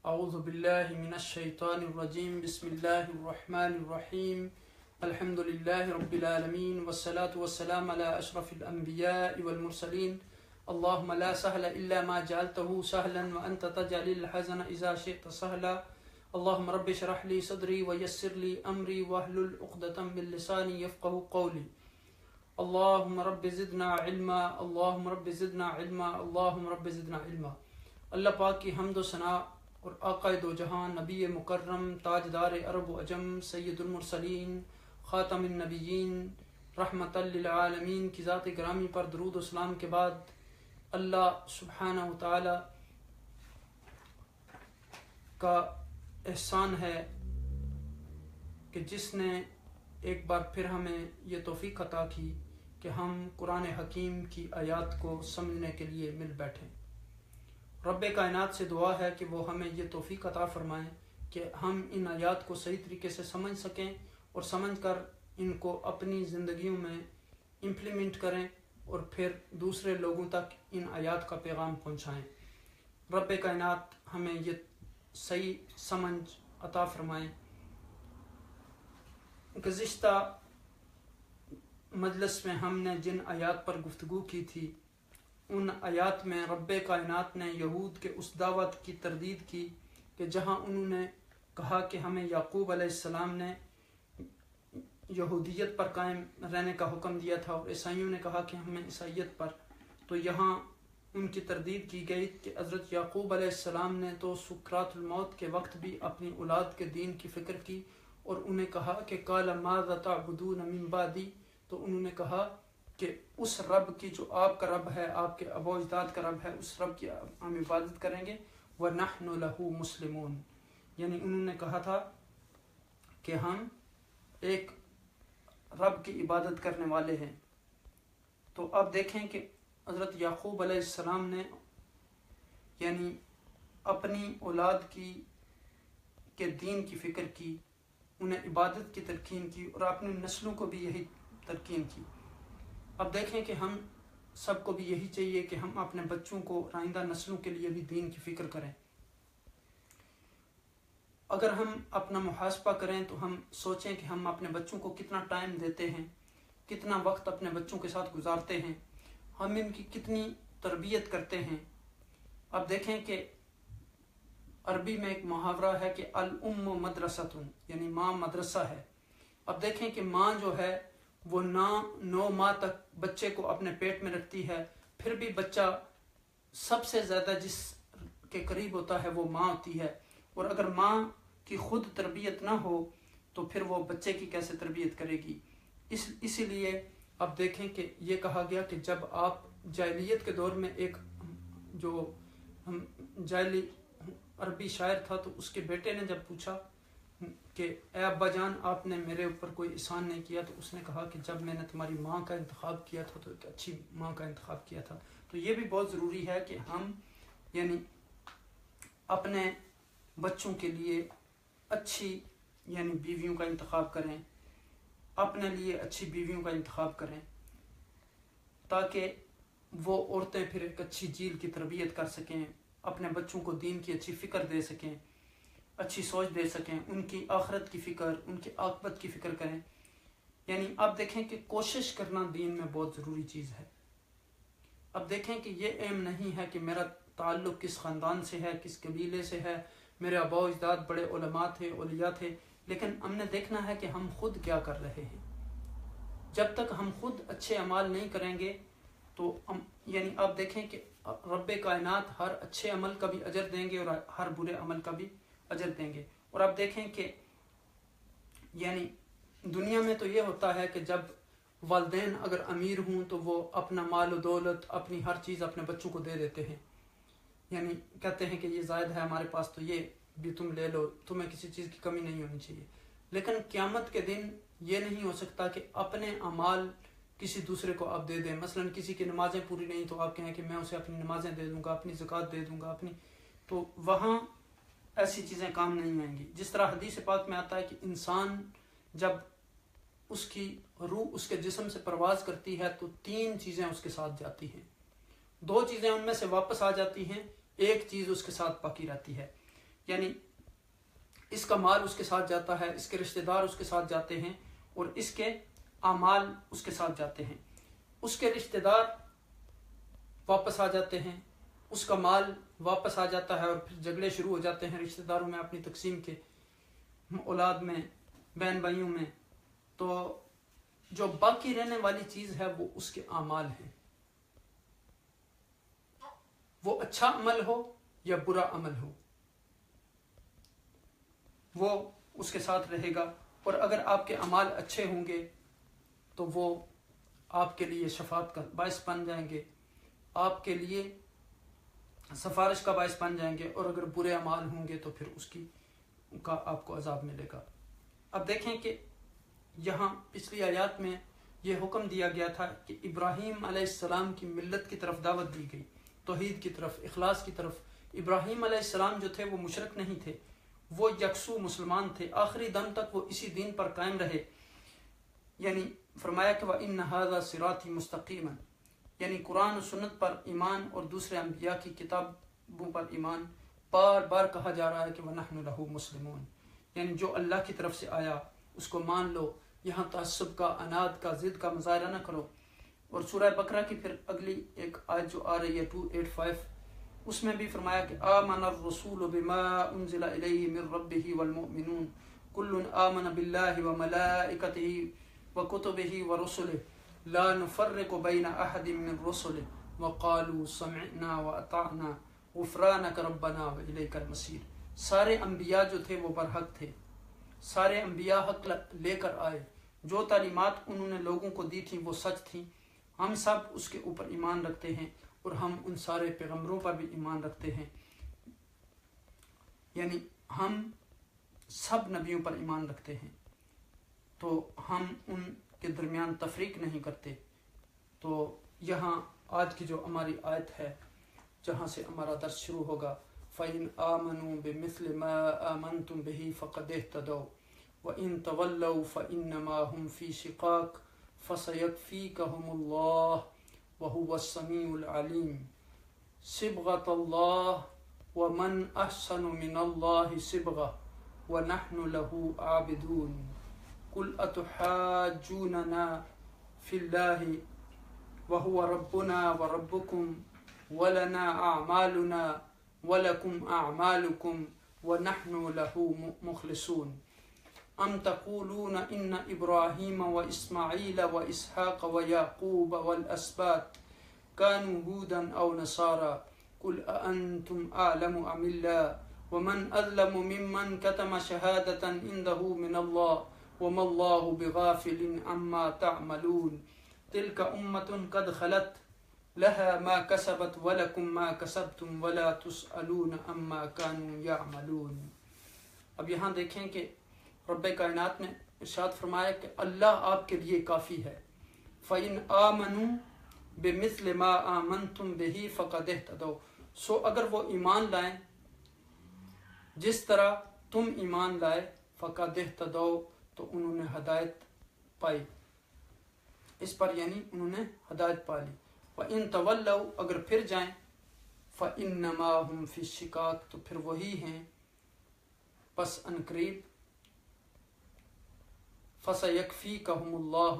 اعوذ باللہ من الشیطان الرجیم بسم اللہ الرحمن الرحیم الحمد للہ رب العالمین والصلاة والسلام علی اشرف الانبیاء والمرسلین اللہم لا سهل الا ما جعلته سهلا وانت تجعل الحزن اذا شئت سهلا اللہم رب اشرح لي صدری ویسر لي امری واحلل عقدۃ من لسانی یفقهوا قولی اللہم رب زدنا علما اللہم رب زدنا علما اللہم رب زدنا علما۔ اللہ پاک کی حمد و ثنا اور آقائے دو جہان نبی مکرم تاجدار عرب و عجم سید المرسلین خاتم النبیین رحمت للعالمین کی ذات گرامی پر درود و سلام کے بعد اللہ سبحانہ و تعالی کا احسان ہے کہ جس نے ایک بار پھر ہمیں یہ توفیق عطا کی کہ ہم قرآن حکیم کی آیات کو سمجھنے کے لیے مل بیٹھیں۔ رب کائنات سے دعا ہے کہ وہ ہمیں یہ توفیق عطا فرمائیں کہ ہم ان آیات کو صحیح طریقے سے سمجھ سکیں اور سمجھ کر ان کو اپنی زندگیوں میں امپلیمنٹ کریں اور پھر دوسرے لوگوں تک ان آیات کا پیغام پہنچائیں۔ رب کائنات ہمیں یہ صحیح سمجھ عطا فرمائیں۔ گزشتہ مجلس میں ہم نے جن آیات پر گفتگو کی تھی ان آیات میں رب کائنات نے یہود کے اس دعوت کی تردید کی کہ جہاں انہوں نے کہا کہ ہمیں یعقوب علیہ السلام نے یہودیت پر قائم رہنے کا حکم دیا تھا اور عیسائیوں نے کہا کہ ہمیں عیسائیت پر، تو یہاں ان کی تردید کی گئی کہ حضرت یعقوب علیہ السلام نے تو سکرات الموت کے وقت بھی اپنی اولاد کے دین کی فکر کی اور انہیں کہا کہ قال ماذا تعبدون من بعدی، تو انہوں نے کہا کہ اس رب کی جو آپ کا رب ہے، آپ کے ابا و اجداد کا رب ہے، اس رب کی ہم عبادت کریں گے وَنَحْنُ لَهُ مُسْلِمُونَ، یعنی انہوں نے کہا تھا کہ ہم ایک رب کی عبادت کرنے والے ہیں۔ تو اب دیکھیں کہ حضرت یعقوب علیہ السلام نے یعنی اپنی اولاد کے دین کی فکر کی، انہیں عبادت کی تلقین کی اور اپنی نسلوں کو بھی یہی تلقین کی۔ اب دیکھیں کہ ہم سب کو بھی یہی چاہیے کہ ہم اپنے بچوں کو آئندہ نسلوں کے لیے بھی دین کی فکر کریں۔ اگر ہم اپنا محاسبہ کریں تو ہم سوچیں کہ ہم اپنے بچوں کو کتنا ٹائم دیتے ہیں، کتنا وقت اپنے بچوں کے ساتھ گزارتے ہیں، ہم ان کی کتنی تربیت کرتے ہیں۔ اب دیکھیں کہ عربی میں ایک محاورہ ہے کہ الام مدرسۃ، یعنی ماں مدرسہ ہے۔ اب دیکھیں کہ ماں جو ہے وہ 9 ماہ تک بچے کو اپنے پیٹ میں رکھتی ہے، پھر بھی بچہ سب سے زیادہ جس کے قریب ہوتا ہے وہ ماں ہوتی ہے، اور اگر ماں کی خود تربیت نہ ہو تو پھر وہ بچے کی کیسے تربیت کرے گی۔ اسی لیے اب دیکھیں کہ یہ کہا گیا کہ جب آپ جاہلیت کے دور میں ایک جو جاہلی عربی شاعر تھا تو اس کے بیٹے نے جب پوچھا کہ اے ابا جان آپ نے میرے اوپر کوئی احسان نہیں کیا، تو اس نے کہا کہ جب میں نے تمہاری ماں کا انتخاب کیا تھا تو ایک اچھی ماں کا انتخاب کیا تھا۔ تو یہ بھی بہت ضروری ہے کہ ہم یعنی اپنے بچوں کے لیے اچھی یعنی بیویوں کا انتخاب کریں، اپنے لیے اچھی بیویوں کا انتخاب کریں تاکہ وہ عورتیں پھر ایک اچھی جیل کی تربیت کر سکیں، اپنے بچوں کو دین کی اچھی فکر دے سکیں، اچھی سوچ دے سکیں، ان کی آخرت کی فکر، ان کی عاقبت کی فکر کریں۔ یعنی اب دیکھیں کہ کوشش کرنا دین میں بہت ضروری چیز ہے۔ اب دیکھیں کہ یہ ایم نہیں ہے کہ میرا تعلق کس خاندان سے ہے، کس قبیلے سے ہے، میرے آباء و اجداد بڑے علماء تھے، اولیاء تھے، لیکن ہم نے دیکھنا ہے کہ ہم خود کیا کر رہے ہیں۔ جب تک ہم خود اچھے اعمال نہیں کریں گے تو ہم یعنی آپ دیکھیں کہ رب کائنات ہر اچھے عمل کا بھی اجر دیں گے اور ہر برے عمل کا بھی اجر دیں گے۔ اور آپ دیکھیں کہ یعنی دنیا میں تو یہ ہوتا ہے کہ جب والدین اگر امیر ہوں تو وہ اپنا مال و دولت، اپنی ہر چیز اپنے بچوں کو دے دیتے ہیں، یعنی کہتے ہیں کہ یہ زائد ہے ہمارے پاس تو یہ بھی تم لے لو، تمہیں کسی چیز کی کمی نہیں ہونی چاہیے۔ لیکن قیامت کے دن یہ نہیں ہو سکتا کہ اپنے اعمال کسی دوسرے کو آپ دے دیں۔ مثلا کسی کی نمازیں پوری نہیں تو آپ کہیں کہ میں اسے اپنی نمازیں دے دوں گا، اپنی زکوٰۃ دے دوں گا، تو وہاں ایسی چیزیں کام نہیں آئیں گی۔ جس طرح حدیث پاک میں آتا ہے کہ انسان جب اس کی روح اس کے جسم سے پرواز کرتی ہے تو 3 چیزیں اس کے ساتھ جاتی ہیں، 2 چیزیں ان میں سے واپس آ جاتی ہیں، ایک چیز اس کے ساتھ باقی رہتی ہے۔ یعنی اس کا مال اس کے ساتھ جاتا ہے، اس کے رشتہ دار اس کے ساتھ جاتے ہیں، اور اس کے اعمال اس کے ساتھ جاتے ہیں۔ اس کے رشتہ دار واپس آ جاتے ہیں، اس کا مال واپس آ جاتا ہے، اور پھر جھگڑے شروع ہو جاتے ہیں رشتہ داروں میں اپنی تقسیم کے، اولاد میں، بہن بھائیوں میں۔ تو جو باقی رہنے والی چیز ہے وہ اس کے اعمال ہیں، وہ اچھا عمل ہو یا برا عمل ہو، وہ اس کے ساتھ رہے گا۔ اور اگر آپ کے اعمال اچھے ہوں گے تو وہ آپ کے لیے شفاعت کا باعث بن جائیں گے، آپ کے لیے سفارش کا باعث بن جائیں گے، اور اگر برے اعمال ہوں گے تو پھر اس کا آپ کو عذاب ملے گا۔ اب دیکھیں کہ یہاں پچھلی آیات میں یہ حکم دیا گیا تھا کہ ابراہیم علیہ السلام کی ملت کی طرف دعوت دی گئی، توحید کی طرف، اخلاص کی طرف۔ ابراہیم علیہ السلام جو تھے وہ مشرک نہیں تھے، وہ یکسو مسلمان تھے، آخری دم تک وہ اسی دین پر قائم رہے۔ یعنی فرمایا کہ وَإِنَّ هَذَا صِرَاطِي مُسْتَقِيمًا، یعنی قرآن و سنت پر ایمان اور دوسرے انبیاء کی کتابوں پر ایمان بار بار کہا جا رہا ہے کہ وَنَحْنُ لَهُ مُسْلِمُونَ، یعنی جو اللہ کی طرف سے آیا اس کو مان لو، یہاں تعصب کا، عناد کا، ضد کا مظاہرہ نہ کرو۔ اور سورہ بقرہ کی پھر اگلی ایک آیت جو آ رہی ہے 285، اس میں بھی فرمایا کہ آمن الرسول بما انزل الیہ من ربہ والمؤمنون کل آمن باللہ وملائکتہ وکتبہ ورسلہ لا نفرق بین احد من رسلہ وقالوا سمعنا واطعنا غفرانک ربنا والیک المصیر۔ سارے انبیاء جو تھے وہ برحق تھے، سارے انبیاء حق لے کر آئے، جو تعلیمات انہوں نے لوگوں کو دی تھیں وہ سچ تھیں، ہم سب اس کے اوپر ایمان رکھتے ہیں، اور ہم ان سارے پیغمبروں پر بھی ایمان رکھتے ہیں، یعنی ہم سب نبیوں پر ایمان رکھتے ہیں، تو ہم ان کے درمیان تفریق نہیں کرتے۔ تو یہاں آج کی جو ہماری آیت ہے جہاں سے ہمارا درس شروع ہوگا، فَإِنْ آمَنُوا بِمِثْلِ مَا آمَنْتُمْ بِهِ فَقَدِ اهْتَدَوْا وَإِنْ تَوَلَّوْا فَإِنَّمَا هُمْ فِي شِقَاقٍ فَسَيَكْفِيكَهُمُ اللَّهُ وَهُوَ السَّمِيعُ الْعَلِيمُ صِبْغَةَ اللَّهِ وَمَنْ أَحْسَنُ مِنَ اللَّهِ صِبْغَةً وَنَحْنُ لَهُ عَابِدُونَ قُلْ أَتُحَاجُّونَنَا فِي اللَّهِ وَهُوَ رَبُّنَا وَرَبُّكُمْ وَلَنَا أَعْمَالُنَا وَلَكُمْ أَعْمَالُكُمْ وَنَحْنُ لَهُ مُخْلِصُونَ أَمْ تَقُولُونَ إِنَّ إِبْرَاهِيمَ وَإِسْمَاعِيلَ وَإِسْحَاقَ وَيَعْقُوبَ وَالْأَسْبَاطِ كَانُوا هُودًا أَوْ نَصَارَىٰ قُلْ أَأَنْتُمْ أَعْلَمُ أَمِ اللَّهُ وَمَنْ أَظْلَمُ مِمَّنْ كَتَمَ شَهَادَةً عِندَهُ مِنَ اللَّهِ وَمَا اللَّهُ بِغَافِلٍ عَمَّا تَعْمَلُونَ تِلْكَ أُمَّةٌ قَدْ خَلَتْ لَهَا مَا كَسَبَتْ وَلَكُمْ مَا كَسَبْتُمْ وَلَا تُسْأَلُونَ عَمَّا كَانُوا يَعْمَلُونَ۔ اب یہاں دیکھیں کہ رب کائنات نے ارشاد فرمایا کہ اللہ آپ کے لیے کافی ہے۔ فَإِنْ آمَنُوا بِمِثْلِ مَا آمَنْتُمْ بِهِ فَقَدِ اهْتَدَوْا، سو اگر وہ ایمان لائیں جس طرح تم ایمان لائے، فَقَدِ اهْتَدَوْا، تو انہوں نے ہدایت پائی، اس پر یعنی انہوں نے ہدایت پا لی۔ وَإِنْ تَوَلَّوْا، اگر پھر جائیں، فَإِنَّمَا هُمْ فِي الشِّقَاقِ، تو پھر وہی ہیں پس انقریب فَسَيَكْفِيكَهُمُ اللَّهُ،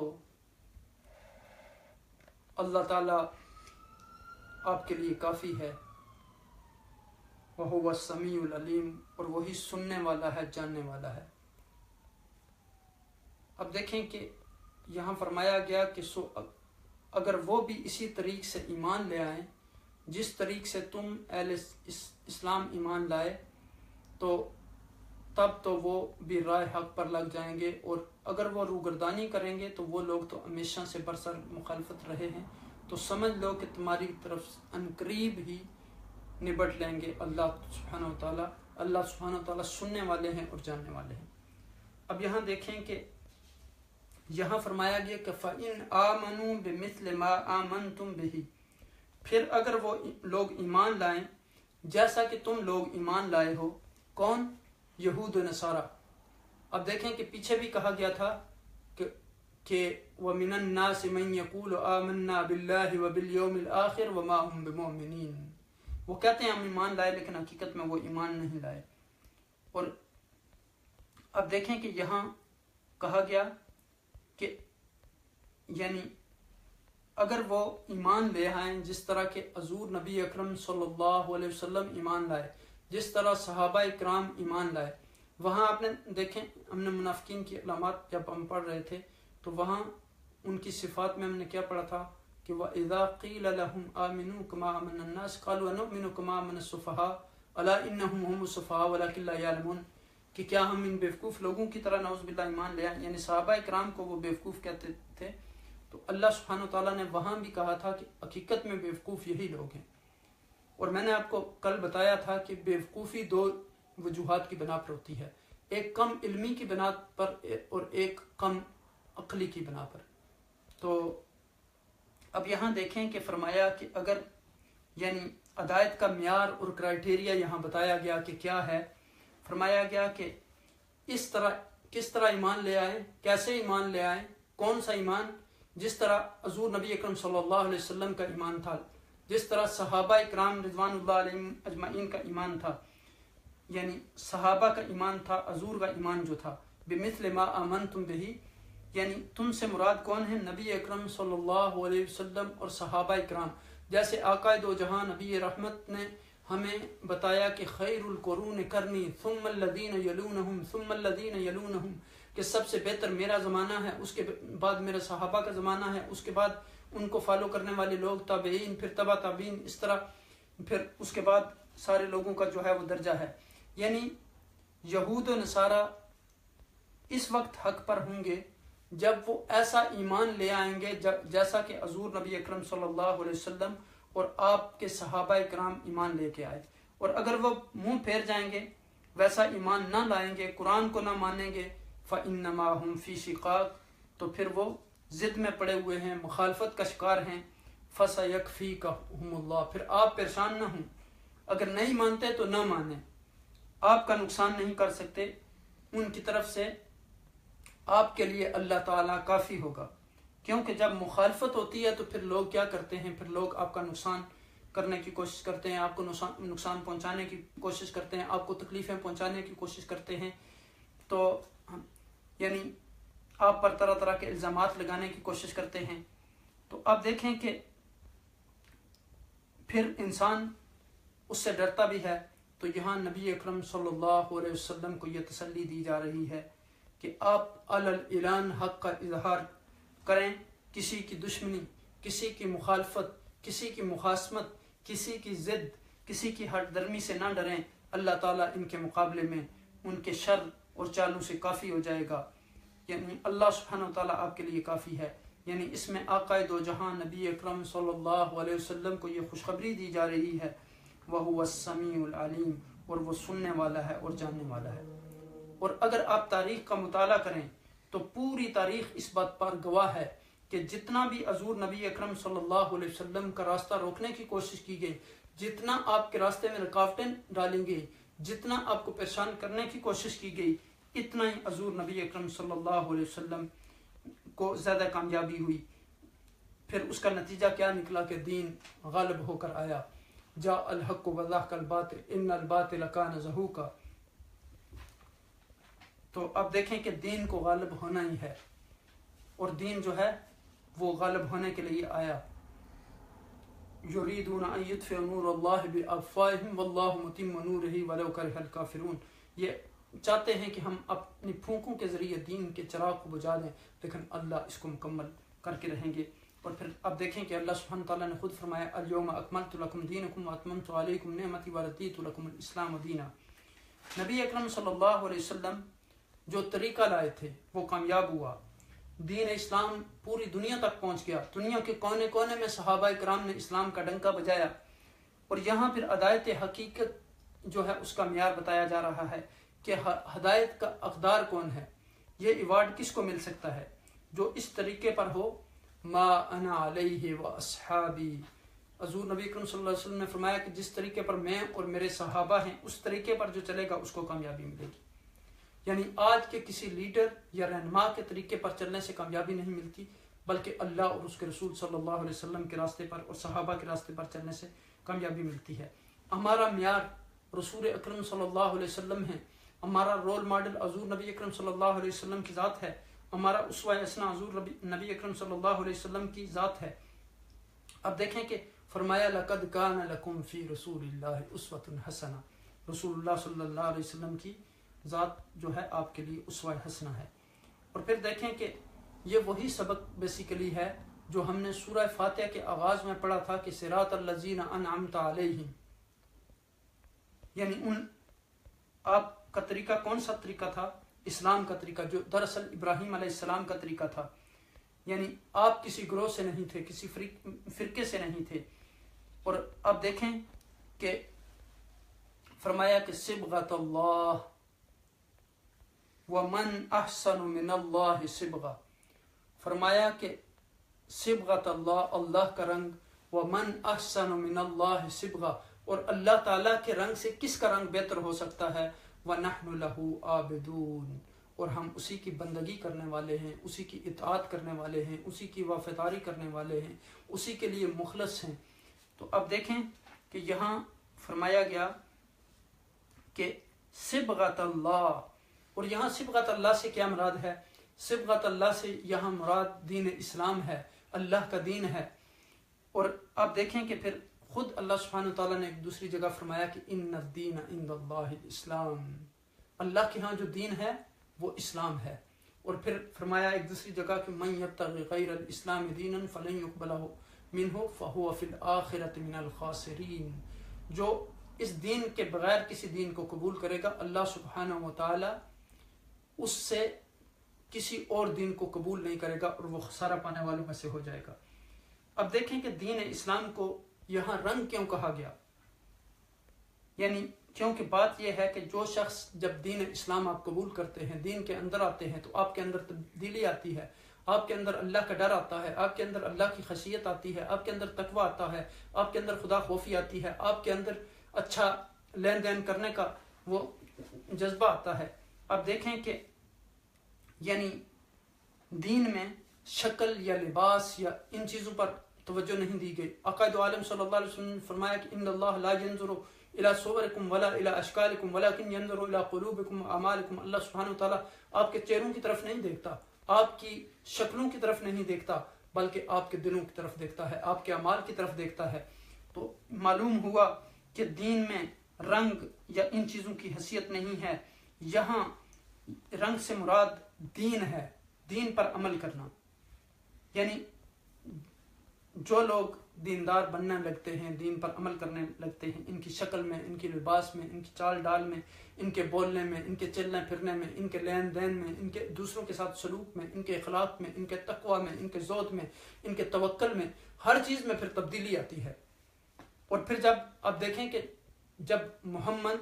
اللہ تعالیٰ آپ کے لیے کافی ہے، وَهُوَ السَّمِيعُ الْعَلِيمُ، اور وہی سننے والا ہے، جاننے والا ہے۔ اب دیکھیں کہ یہاں فرمایا گیا کہ اگر وہ بھی اسی طریق سے ایمان لے آئیں جس طریق سے تم اہل اسلام ایمان لائے، تو تب تو وہ بھی رائے حق پر لگ جائیں گے، اور اگر وہ روگردانی کریں گے تو وہ لوگ تو ہمیشہ سے برسر مخالفت رہے ہیں، تو سمجھ لو کہ تمہاری طرف عنقریب ہی نبٹ لیں گے اللہ سبحانہ وتعالیٰ۔ اللہ سبحانہ وتعالیٰ سننے والے ہیں اور جاننے والے ہیں۔ اب یہاں دیکھیں کہ یہاں فرمایا گیا کہ فَإِنْ آمَنُوا بِمِثْلِ مَا آمَنْتُمْ بِهِ، پھر اگر وہ لوگ ایمان لائیں جیسا کہ تم لوگ ایمان لائے ہو۔ کون؟ یہود و نصارہ۔ اب دیکھیں کہ پیچھے بھی کہا گیا تھا کہ وَمِنَ النَّاسِ مَن يَقُولُ آمَنَّا بِاللَّهِ وَبِالْيَوْمِ الْآخِرِ وَمَا هُمْ بِمُؤْمِنِينَ، وہ کہتے ہیں ہم ایمان لائے لیکن حقیقت میں وہ ایمان نہیں لائے۔ اور اب دیکھیں کہ یہاں کہا گیا کہ یعنی اگر وہ ایمان لے آئیں جس طرح کے حضور نبی اکرم صلی اللہ علیہ وسلم ایمان لائے، جس طرح صحابہ کرام ایمان لائے، وہاں آپ نے دیکھیں ہم نے منافقین کی علامات جب ہم پڑھ رہے تھے تو وہاں ان کی صفات میں ہم نے کیا پڑھا تھا کہ وَإِذَا قِيلَ لَهُمْ آمِنُوا كَمَا آمَنَ النَّاسُ قَالُوا أَنُؤْمِنُ كَمَا آمَنَ السُّفَهَاءُ أَلَا إِنَّهُمْ هُمُ السُّفَهَاءُ وَلَكِنْ لَا يَعْلَمُونَ کہ کیا ہم ان بیوقوف لوگوں کی طرح نعوذ باللہ ایمان لے آئیں، یعنی صحابہ کرام کو وہ بیوقوف کہتے تھے، تو اللہ سبحانہ وتعالیٰ نے وہاں بھی کہا تھا کہ حقیقت میں بیوقوف یہی لوگ ہیں۔ اور میں نے آپ کو کل بتایا تھا کہ بیوقوفی دو وجوہات کی بنا پر ہوتی ہے، ایک کم علمی کی بنا پر اور ایک کم عقلی کی بنا پر۔ تو اب یہاں دیکھیں کہ فرمایا کہ اگر یعنی ہدایت کا معیار اور کرائٹیریا یہاں بتایا گیا کہ کیا ہے، فرمایا گیا کہ اس طرح کس طرح ایمان لے آئے، کیسے ایمان لے آئے، کون سا ایمان، جس طرح حضور نبی اکرم صلی اللہ علیہ وسلم کا ایمان تھا، جس طرح صحابہ کرام رضوان اللہ علیہم اجمعین کا ایمان تھا، یعنی صحابہ کا ایمان تھا، حضور کا ایمان جو تھا، بمثل ما آمنتم بہ، یعنی تم سے مراد کون ہے؟ نبی اکرم صلی اللہ علیہ وسلم اور صحابہ کرام۔ جیسے آقا دو جہاں نبی رحمت نے ہمیں بتایا کہ خیر القرون کرنی ثم الذین یلونہم ثم الذین یلونہم، کہ سب سے بہتر میرا زمانہ ہے، اس کے بعد میرے صحابہ کا زمانہ ہے، اس کے بعد ان کو فالو کرنے والے لوگ تابعین، پھر تبع تابعین، اس طرح پھر اس کے بعد سارے لوگوں کا جو ہے وہ درجہ ہے۔ یعنی یہود و نصارہ اس وقت حق پر ہوں گے جب وہ ایسا ایمان لے آئیں گے جیسا کہ حضور نبی اکرم صلی اللہ علیہ وسلم اور آپ کے صحابہ کرام ایمان لے کے آئے، اور اگر وہ منہ پھیر جائیں گے، ویسا ایمان نہ لائیں گے، قرآن کو نہ مانیں گے، فَإِنَّمَا هُمْ فِي شِقَاقٍ، تو پھر وہ ضد میں پڑے ہوئے ہیں، مخالفت کا شکار ہیں، فَسَيَكْفِيكَهُمُ اللَّهُ، پھر آپ پریشان نہ ہوں، اگر نہیں مانتے تو نہ مانیں، آپ کا نقصان نہیں کر سکتے، ان کی طرف سے آپ کے لیے اللہ تعالیٰ کافی ہوگا۔ کیونکہ جب مخالفت ہوتی ہے تو پھر لوگ کیا کرتے ہیں، پھر لوگ آپ کا نقصان کرنے کی کوشش کرتے ہیں، آپ کو نقصان پہنچانے کی کوشش کرتے ہیں، آپ کو تکلیفیں پہنچانے کی کوشش کرتے ہیں، تو یعنی آپ پر طرح طرح کے الزامات لگانے کی کوشش کرتے ہیں۔ تو آپ دیکھیں کہ پھر انسان اس سے ڈرتا بھی ہے۔ تو یہاں نبی اکرم صلی اللہ علیہ وسلم کو یہ تسلی دی جا رہی ہے کہ آپ اعلان حق کا اظہار کریں، کسی کی دشمنی، کسی کی مخالفت، کسی کی مخاصمت، کسی کی ضد، کسی کی ہٹ درمی سے نہ ڈریں، اللہ تعالیٰ ان کے مقابلے میں ان کے شر اور چالوں سے کافی ہو جائے گا، یعنی اللہ سبحانہ وتعالیٰ آپ کے لیے کافی ہے۔ یعنی اس میں آقا دو جہاں نبی اکرم صلی اللہ علیہ وسلم کو یہ خوشخبری دی جا رہی ہے، وَهُوَ السَّمِيعُ الْعَلِيمُ، اور وہ سننے والا ہے اور جاننے والا ہے۔ اور اگر آپ تاریخ کا مطالعہ کریں تو پوری تاریخ اس بات پر گواہ ہے کہ جتنا بھی حضور نبی اکرم صلی اللہ علیہ وسلم کا راستہ روکنے کی کوشش کی گئی، جتنا آپ کے راستے میں رکاوٹیں ڈالی گئی، جتنا آپ کو پریشان کرنے کی کوشش کی گئی، اتنا ہی حضور نبی اکرم صلی اللہ علیہ وسلم کو زیادہ کامیابی ہوئی۔ پھر اس کا نتیجہ کیا نکلا کہ دین غالب ہو کر آیا، جاء الحق وزهق الباطل ان الباطل کان زہوقا۔ تو اب دیکھیں کہ دین کو غالب ہونا ہی ہے، اور دین جو ہے وہ غالب ہونے کے لیے آیا۔ یریدون ان یطفئوا نور اللہ بافواہہم واللہ متم نورہ ولو کرہ الکافرون، یہ چاہتے ہیں کہ ہم اپنی پھونکوں کے ذریعے دین کے چراغ کو بجھا دیں، لیکن اللہ اس کو مکمل کر کے رہیں گے۔ اور پھر اب دیکھیں کہ اللہ سبحانہ تعالیٰ نے خود فرمایا الیوم اکملت لکم دینکم واتممت علیکم نعمتی ورضیت لکم الاسلام دینا۔ نبی اکرم صلی اللہ علیہ وسلم جو طریقہ لائے تھے وہ کامیاب ہوا، دین اسلام پوری دنیا تک پہنچ گیا، دنیا کے کونے کونے میں صحابہ کرام نے اسلام کا ڈنکا بجایا۔ اور یہاں پھر ہدایت حقیقت جو ہے اس کا معیار بتایا جا رہا ہے کہ ہدایت کا حقدار کون ہے، یہ ایوارڈ کس کو مل سکتا ہے، جو اس طریقے پر ہو، ما انا علیہ و اصحابی۔ حضور نبی اکرم صلی اللہ علیہ وسلم نے فرمایا کہ جس طریقے پر میں اور میرے صحابہ ہیں اس طریقے پر جو چلے گا اس کو کامیابی ملے گی۔ یعنی آج کے کسی لیڈر یا رہنما کے طریقے پر چلنے سے کامیابی نہیں ملتی، بلکہ اللہ اور اس کے رسول صلی اللہ علیہ وسلم کے راستے پر اور صحابہ کے راستے پر چلنے سے کامیابی ملتی ہے۔ ہمارا معیار رسول اکرم صلی اللہ علیہ وسلم ہے، ہمارا رول ماڈل حضور نبی اکرم صلی اللہ علیہ وسلم کی ذات ہے، ہمارا اسوہ حسنہ حضور نبی اکرم صلی اللہ علیہ وسلم کی ذات ہے۔ اب دیکھیں کہ فرمایا لَقَدْ كَانَ لَكُمْ فِي رَسُولِ اللَّهِ أُسْوَةٌ حَسَنَةٌ، رسول اللہ صلی اللہ علیہ وسلم کی ذات جو ہے آپ کے لیے اسوہ حسنہ ہے۔ اور پھر دیکھیں کہ یہ وہی سبق بیسیکلی ہے جو ہم نے سورہ فاتحہ کے آغاز میں پڑھا تھا کہ صراط الذین انعمت علیہم، یعنی ان آپ کا طریقہ کون سا طریقہ تھا؟ اسلام کا طریقہ، جو دراصل ابراہیم علیہ السلام کا طریقہ تھا، یعنی آپ کسی گروہ سے نہیں تھے، کسی فرقے سے نہیں تھے۔ اور اب دیکھیں کہ فرمایا کہ صبغۃ اللہ ومن احسن من اللہ صبغہ، فرمایا کہ صبغۃ اللہ، اللہ کا رنگ، ومن احسن من اللہ صبغہ، اور اللہ تعالیٰ کے رنگ سے کس کا رنگ بہتر ہو سکتا ہے؟ وَنَحْنُ لَهُ عَابِدُونَ، اور ہم اسی کی بندگی کرنے والے ہیں، اسی کی اطاعت کرنے والے ہیں، اسی کی وفاداری کرنے والے ہیں، اسی کے لیے مخلص ہیں۔ تو اب دیکھیں کہ یہاں فرمایا گیا کہ صبغۃ اللہ، اور یہاں صبغۃ اللہ سے کیا مراد ہے؟ صبغۃ اللہ سے یہاں مراد دین اسلام ہے، اللہ کا دین ہے۔ اور اب دیکھیں کہ پھر خود اللہ سبحانہ وتعالیٰ نے ایک دوسری جگہ فرمایا کہ ان الدین عند اللہ الاسلام، اللہ کے ہاں جو دین ہے وہ اسلام ہے۔ اور پھر فرمایا ایک دوسری جگہ کہ من یبتغی غیر الاسلام دینا فلن یقبل منہ فہو فی الآخرۃ من الخاسرین، جو اس دین کے بغیر کسی دین کو قبول کرے گا، اللہ سبحانہ وتعالیٰ اس سے کسی اور دین کو قبول نہیں کرے گا اور وہ خسارہ پانے والوں میں سے ہو جائے گا۔ اب دیکھیں کہ دین اسلام کو یہاں رنگ کیوں کہا گیا؟ یعنی کیونکہ بات یہ ہے کہ جو شخص جب دین اسلام آپ قبول کرتے ہیں، دین کے اندر آتے ہیں، تو آپ کے اندر تبدیلی آتی ہے، آپ کے اندر اللہ کا ڈر آتا ہے، آپ کے اندر اللہ کی خشیت آتی ہے، آپ کے اندر تقوی آتا ہے، آپ کے اندر خدا خوفی آتی ہے، آپ کے اندر اچھا لین دین کرنے کا وہ جذبہ آتا ہے۔ اب دیکھیں کہ یعنی دین میں شکل یا لباس یا ان چیزوں پر توجہ نہیں دی گئی۔ عقائد عالم صلی اللہ علیہ وسلم نے فرمایا کہ ان اللہ لا ينظر الى صورکم ولا الى اشکالکم ولکن ينظر الى قلوبکم واعمالکم، اللہ سبحانہ وتعالیٰ آپ کے چہروں کی طرف نہیں دیکھتا، آپ کی شکلوں کی طرف نہیں دیکھتا، بلکہ آپ کے دلوں کی طرف دیکھتا ہے، آپ کے اعمال کی طرف دیکھتا ہے۔ تو معلوم ہوا کہ دین میں رنگ یا ان چیزوں کی حیثیت نہیں ہے، یہاں رنگ سے مراد دین ہے، دین پر عمل کرنا۔ یعنی جو لوگ دیندار بننے لگتے ہیں، دین پر عمل کرنے لگتے ہیں، ان کی شکل میں، ان کی لباس میں، ان کی چال ڈال میں، ان کے بولنے میں، ان کے چلنے پھرنے میں، ان کے لین دین میں، ان کے دوسروں کے ساتھ سلوک میں، ان کے اخلاق میں، ان کے تقوی میں، ان کے زہد میں، ان کے توکل میں، ہر چیز میں پھر تبدیلی آتی ہے۔ اور پھر جب آپ دیکھیں کہ جب محمد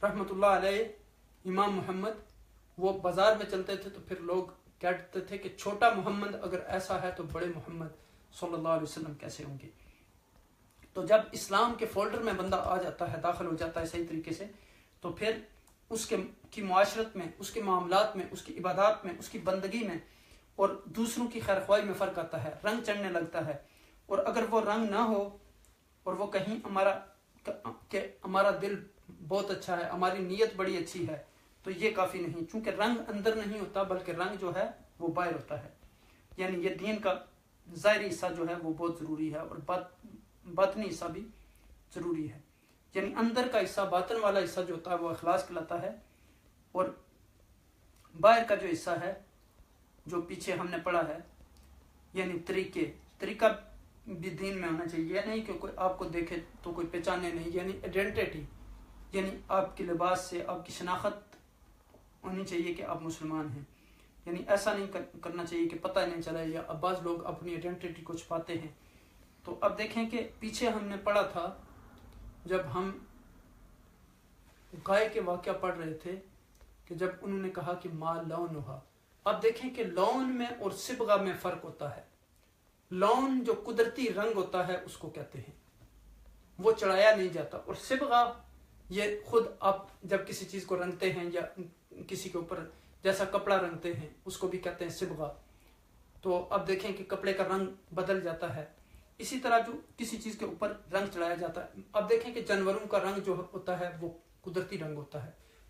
رحمۃ اللہ علیہ، امام محمد، وہ بازار میں چلتے تھے تو پھر لوگ کہتے تھے کہ چھوٹا محمد اگر ایسا ہے تو بڑے محمد صلی اللہ علیہ وسلم کیسے ہوں گے۔ تو جب اسلام کے فولڈر میں بندہ آ جاتا ہے، داخل ہو جاتا ہے صحیح طریقے سے، تو پھر اس کی معاشرت میں، اس کے معاملات میں، اس کی عبادات میں، اس کی بندگی میں اور دوسروں کی خیر خواہی میں فرق آتا ہے، رنگ چڑھنے لگتا ہے۔ اور اگر وہ رنگ نہ ہو اور وہ کہیں ہمارا دل بہت اچھا ہے، ہماری نیت بڑی اچھی ہے، تو یہ کافی نہیں، چونکہ رنگ اندر نہیں ہوتا بلکہ رنگ جو ہے وہ باہر ہوتا ہے۔ یعنی یہ دین کا ظاہری حصہ جو ہے وہ بہت ضروری ہے اور باطنی حصہ بھی ضروری ہے۔ یعنی اندر کا حصہ، باطن والا حصہ جو ہوتا ہے وہ اخلاص کہلاتا ہے، اور باہر کا جو حصہ ہے جو پیچھے ہم نے پڑھا ہے، یعنی طریقہ بھی دین میں ہونا چاہیے، یہ نہیں کہ کوئی آپ کو دیکھے تو کوئی پہچانے نہیں، یعنی آئیڈینٹی، یعنی آپ کے لباس سے آپ کی شناخت ہونی چاہیے کہ آپ مسلمان ہیں۔ یعنی ایسا نہیں کرنا چاہیے کہ پتہ نہیں چلا، یا بعض لوگ اپنی آئیڈینٹی کو چھپاتے ہیں۔ تو اب دیکھیں کہ پیچھے ہم نے پڑھا تھا جب ہم گائے کے واقعہ پڑھ رہے تھے کہ جب انہوں نے کہا کہ ما لونھا، اب دیکھیں کہ لون میں اور صبغہ میں فرق ہوتا ہے۔ لون جو قدرتی رنگ ہوتا ہے اس کو کہتے ہیں، وہ چڑھایا نہیں جاتا، اور صبغہ یہ خود آپ جب کسی چیز کو رنگتے ہیں یا کسی کے اوپر جیسا کپڑا رنگتے ہیں اس کو بھی کہتے ہیں صبغہ۔ تو اب دیکھیں کہ کپڑے کا رنگ بدل جاتا ہے، اسی طرح جو کسی چیز کے اوپر رنگ چڑھایا جاتا ہے۔ اب دیکھیں کہ جانوروں کا رنگ جو ہوتا ہے وہ قدرتی رنگ ہوتا ہے،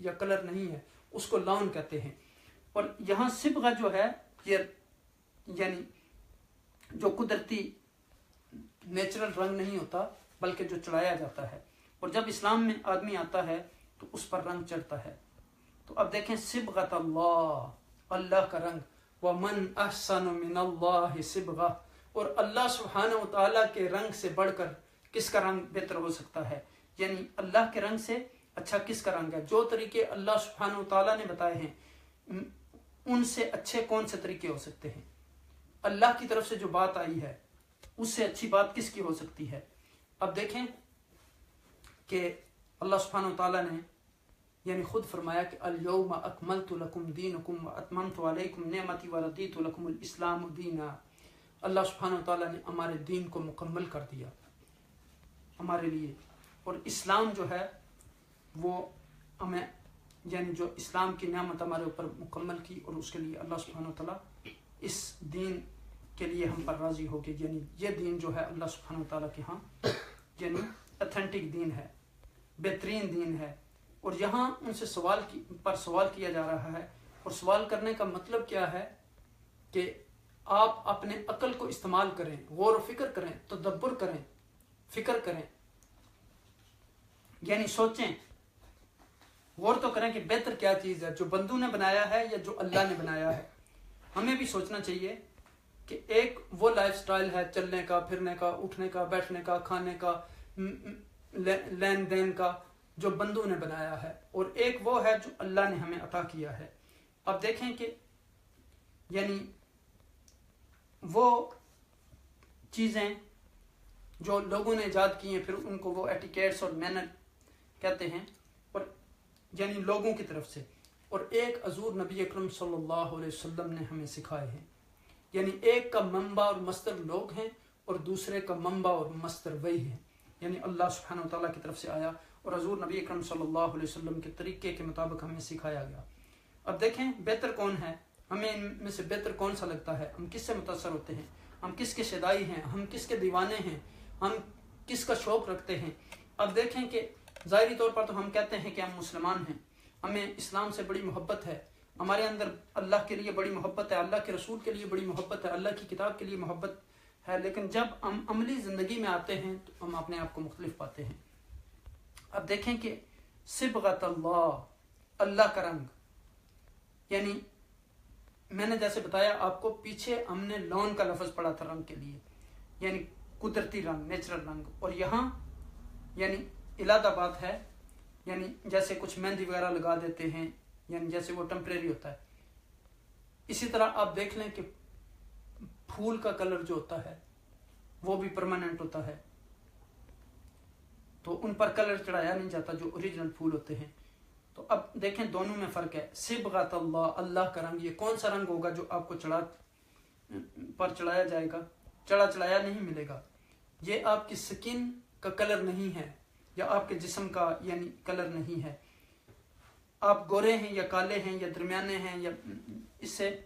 یا کلر نہیں ہے، اس کو لون کہتے ہیں. اور یہاں سبغہ جو ہے یہ یعنی جو قدرتی نیچرل رنگ نہیں ہوتا بلکہ جو چڑھایا جاتا ہے، اور جب اسلام میں آدمی آتا ہے تو اس پر رنگ چڑھتا ہے. تو اب دیکھیں صبغۃ اللہ، اللہ کا رنگ، وَمَنْ أَحْسَنُ مِنَ اللَّهِ صِبْغَةً، اور اللہ سبحانہ و تعالیٰ کے رنگ سے بڑھ کر کس کا رنگ بہتر ہو سکتا ہے؟ یعنی اللہ کے رنگ سے اچھا کس کا رنگ ہے؟ جو طریقے اللہ سبحانہ و تعالیٰ نے بتائے ہیں ان سے اچھے کون سے طریقے ہو سکتے ہیں؟ اللہ کی طرف سے جو بات آئی ہے اس سے اچھی بات کس کی ہو سکتی ہے؟ اب دیکھیں کہ اللہ سبحانہ و تعالیٰ نے یعنی خود فرمایا کہ الیوم اکملت لکم دینکم واتممت علیکم نعمتی ورضیت لکم الاسلام دینا. اللہ سبحانہ و تعالیٰ نے ہمارے دین کو مکمل کر دیا ہمارے لیے، اور اسلام جو ہے وہ ہمیں یعنی جو اسلام کی نعمت ہمارے اوپر مکمل کی، اور اس کے لیے اللہ سبحانہ و تعالیٰ اس دین کے لیے ہم پر راضی ہو گئے. یعنی یہ دین جو ہے اللہ سبحانہ و تعالیٰ کے ہاں یعنی اتھینٹک دین ہے، بہترین دین ہے. اور یہاں ان سے سوال کیا جا رہا ہے، اور سوال کرنے کا مطلب کیا ہے کہ آپ اپنے عقل کو استعمال کریں، غور و فکر کریں، تدبر کریں، فکر کریں، یعنی سوچیں، غور تو کریں کہ بہتر کیا چیز ہے، جو بندوں نے بنایا ہے یا جو اللہ نے بنایا ہے. ہمیں بھی سوچنا چاہیے کہ ایک وہ لائف سٹائل ہے چلنے کا، پھرنے کا، اٹھنے کا، بیٹھنے کا، کھانے کا، لین دین کا، جو بندوں نے بنایا ہے، اور ایک وہ ہے جو اللہ نے ہمیں عطا کیا ہے. اب دیکھیں کہ یعنی وہ چیزیں جو لوگوں نے ایجاد کی ہیں، پھر ان کو وہ ایٹیکیٹس اور مینر کہتے ہیں، اور یعنی لوگوں کی طرف سے، اور ایک حضور نبی اکرم صلی اللہ علیہ وسلم نے ہمیں سکھائے ہیں. یعنی ایک کا منبع اور مصدر لوگ ہیں، اور دوسرے کا منبع اور مصدر وہی ہیں، یعنی اللہ سبحانہ و تعالیٰ کی طرف سے آیا اور حضور نبی اکرم صلی اللہ علیہ وسلم کے طریقے کے مطابق ہمیں سکھایا گیا. اب دیکھیں بہتر کون ہے، ہمیں ان میں سے بہتر کون سا لگتا ہے، ہم کس سے متاثر ہوتے ہیں، ہم کس کے شیدائی ہیں، ہم کس کے دیوانے ہیں، ہم کس کا شوق رکھتے ہیں. اب دیکھیں کہ ظاہری طور پر تو ہم کہتے ہیں کہ ہم مسلمان ہیں، ہمیں اسلام سے بڑی محبت ہے، ہمارے اندر اللہ کے لیے بڑی محبت ہے، اللہ کے رسول کے لیے بڑی محبت ہے، اللہ کی کتاب کے لیے محبت ہے، لیکن جب ہم عملی زندگی میں آتے ہیں تو ہم اپنے آپ کو مختلف پاتے ہیں. اب دیکھیں کہ صبغۃ اللہ، اللہ کا رنگ، یعنی میں نے جیسے بتایا آپ کو پیچھے ہم نے لون کا لفظ پڑھا تھا رنگ کے لیے، یعنی قدرتی رنگ، نیچرل رنگ، اور یہاں یعنی علادہ بات ہے، یعنی جیسے کچھ مہندی وغیرہ لگا دیتے ہیں، یعنی جیسے وہ ٹیمپریری ہوتا ہے. اسی طرح آپ دیکھ لیں کہ پھول کا کلر جو ہوتا ہے وہ بھی پرماننٹ ہوتا ہے، تو ان پر کلر چڑھایا نہیں جاتا جو اوریجنل پھول ہوتے ہیں. تو اب دیکھیں دونوں میں فرق ہے. صبغۃ اللہ، اللہ کا رنگ، یہ کون سا رنگ ہوگا جو آپ کو چڑھایا جائے گا، چڑھایا نہیں ملے گا. یہ آپ کی سکن کا کلر نہیں ہے، یا آپ کے جسم کا یعنی کلر نہیں ہے. آپ گورے ہیں یا کالے ہیں یا درمیانے ہیں، یا اس سے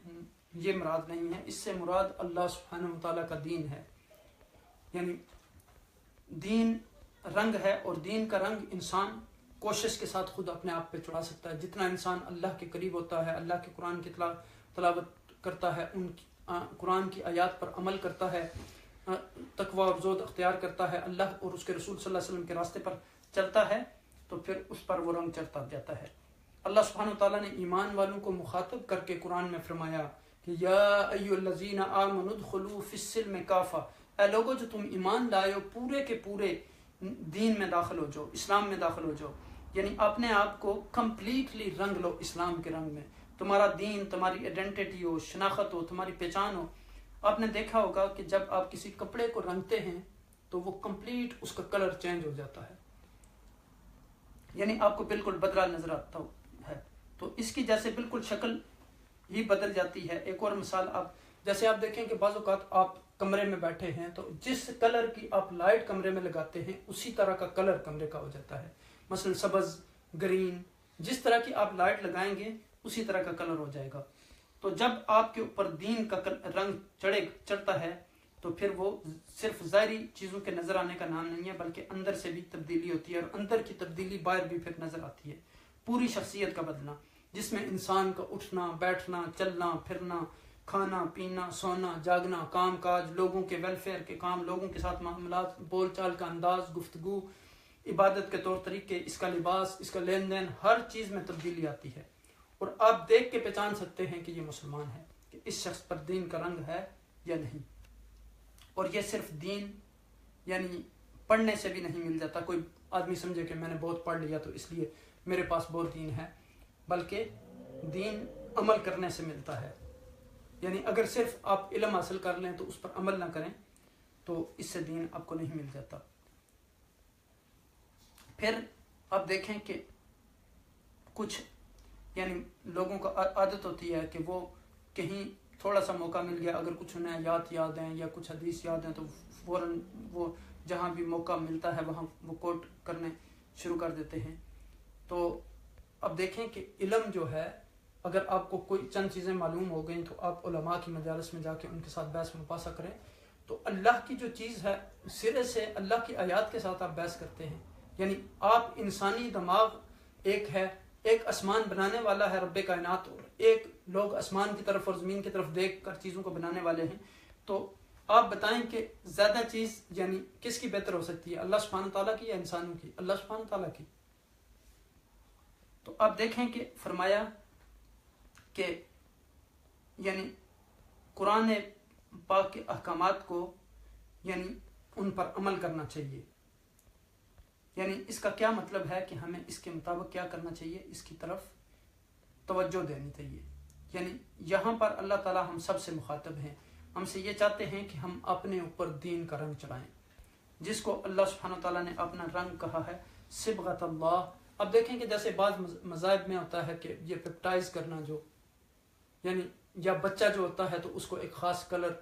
یہ مراد نہیں ہے. اس سے مراد اللہ سبحانہ و تعالیٰ کا دین ہے. یعنی دین رنگ ہے، اور دین کا رنگ انسان کوشش کے ساتھ خود اپنے آپ پہ چڑھا سکتا ہے. جتنا انسان اللہ کے قریب ہوتا ہے، اللہ کے قرآن کی تلاوت کرتا ہے، ان قرآن کی آیات پر عمل کرتا ہے، تقوی اور زہد اختیار کرتا ہے، اللہ اور اس کے رسول صلی اللہ علیہ وسلم کے راستے پر چلتا ہے، تو پھر اس پر وہ رنگ چڑھتا جاتا ہے. اللہ سبحانہ و تعالیٰ نے ایمان والوں کو مخاطب کر کے قرآن میں فرمایا کہ یا ایھا الذین آمنوا ادخلوا فی السلم کافہ، اے لوگو جو تم ایمان لائے ہو پورے کے پورے دین میں داخل ہو جاؤ، اسلام میں داخل ہو جاؤ. یعنی اپنے آپ کو کمپلیٹلی رنگ لو اسلام کے رنگ میں. تمہارا دین، تمہاری آئیڈینٹی ہو، شناخت ہو، تمہاری پہچان ہو. آپ نے دیکھا ہوگا کہ جب آپ کسی کپڑے کو رنگتے ہیں تو وہ کمپلیٹ اس کا کلر چینج ہو جاتا ہے، یعنی آپ کو بالکل بدلا نظر آتا ہے. تو اس کی جیسے بالکل شکل ہی بدل جاتی ہے. ایک اور مثال، جیسے آپ دیکھیں کہ بعض اوقات آپ کمرے میں بیٹھے ہیں تو جس کلر کی آپ لائٹ کمرے میں لگاتے ہیں اسی طرح کا کلر کمرے کا ہو جاتا ہے. مثلا سبز، گرین، جس طرح کی آپ لائٹ لگائیں گے اسی طرح کا کلر ہو جائے گا. تو جب آپ کے اوپر دین کا رنگ چڑھتا ہے تو پھر وہ صرف ظاہری چیزوں کے نظر آنے کا نام نہیں ہے، بلکہ اندر سے بھی تبدیلی ہوتی ہے، اور اندر کی تبدیلی باہر بھی پھر نظر آتی ہے، پوری شخصیت کا بدلنا، جس میں انسان کا اٹھنا بیٹھنا چلنا پھرنا کھانا پینا سونا جاگنا کام کاج، لوگوں کے ویلفیئر کے کام، لوگوں کے ساتھ معاملات، بول چال کا انداز، گفتگو، عبادت کے طور طریقے، اس کا لباس، اس کا لین دین، ہر چیز میں تبدیلی آتی ہے، اور آپ دیکھ کے پہچان سکتے ہیں کہ یہ مسلمان ہے، کہ اس شخص پر دین کا رنگ ہے یا نہیں۔ اور یہ صرف دین یعنی پڑھنے سے بھی نہیں مل جاتا، کوئی آدمی سمجھے کہ میں نے بہت پڑھ لیا تو اس لیے میرے پاس بہت دین ہے، بلکہ دین عمل کرنے سے ملتا ہے۔ یعنی اگر صرف آپ علم حاصل کر لیں تو اس پر عمل نہ کریں تو اس سے دین آپ کو نہیں مل جاتا۔ پھر آپ دیکھیں کہ کچھ یعنی لوگوں کا عادت ہوتی ہے کہ وہ کہیں تھوڑا سا موقع مل گیا، اگر کچھ انہیں یاد ہیں یا کچھ حدیث یاد ہیں تو فوراً وہ جہاں بھی موقع ملتا ہے وہاں وہ کوٹ کرنے شروع کر دیتے ہیں۔ تو اب دیکھیں کہ علم جو ہے، اگر آپ کو کوئی چند چیزیں معلوم ہو گئیں تو آپ علماء کی مجالس میں جا کے ان کے ساتھ بحث مباحثہ کریں، تو اللہ کی جو چیز ہے سرے سے اللہ کی آیات کے ساتھ آپ بحث کرتے ہیں۔ یعنی آپ انسانی دماغ ایک ہے، ایک آسمان بنانے والا ہے رب کائنات، اور ایک لوگ آسمان کی طرف اور زمین کی طرف دیکھ کر چیزوں کو بنانے والے ہیں، تو آپ بتائیں کہ زیادہ چیز یعنی کس کی بہتر ہو سکتی ہے، اللہ سبحانہ تعالیٰ کی یا انسانوں کی؟ اللہ سبحانہ تعالیٰ کی۔ تو آپ دیکھیں کہ فرمایا کہ یعنی قرآن پاک کے احکامات کو یعنی ان پر عمل کرنا چاہیے۔ یعنی اس کا کیا مطلب ہے کہ ہمیں اس کے مطابق کیا کرنا چاہیے، اس کی طرف توجہ دینی چاہیے۔ یعنی یہاں پر اللہ تعالیٰ ہم سب سے مخاطب ہیں، ہم سے یہ چاہتے ہیں کہ ہم اپنے اوپر دین کا رنگ چڑھائیں، جس کو اللہ سبحانہ تعالیٰ نے اپنا رنگ کہا ہے صبغۃ اللہ۔ اب دیکھیں کہ جیسے بعض مذاہب میں ہوتا ہے کہ یہ پیپٹائز کرنا، جو یعنی یا بچہ جو ہوتا ہے تو اس کو ایک خاص کلر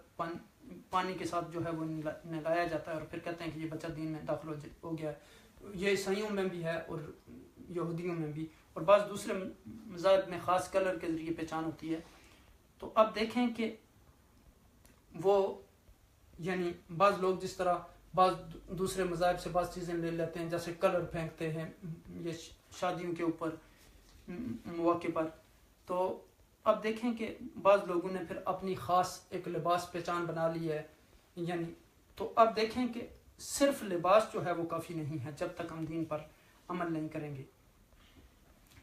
پانی کے ساتھ جو ہے وہ نہلایا جاتا ہے، اور پھر کہتے ہیں کہ یہ بچہ دین میں داخل ہو گیا ہے۔ یہ عیسائیوں میں بھی ہے اور یہودیوں میں بھی، اور بعض دوسرے مذاہب میں خاص کلر کے ذریعے پہچان ہوتی ہے۔ تو اب دیکھیں کہ وہ یعنی بعض لوگ جس طرح بعض دوسرے مذاہب سے بعض چیزیں لے لیتے ہیں، جیسے کلر پھینکتے ہیں یہ شادیوں کے اوپر مواقع پر، تو اب دیکھیں کہ بعض لوگوں نے پھر اپنی خاص ایک لباس پہچان بنا لی ہے۔ یعنی تو اب دیکھیں کہ صرف لباس جو ہے وہ کافی نہیں ہے جب تک ہم دین پر عمل نہیں کریں گے۔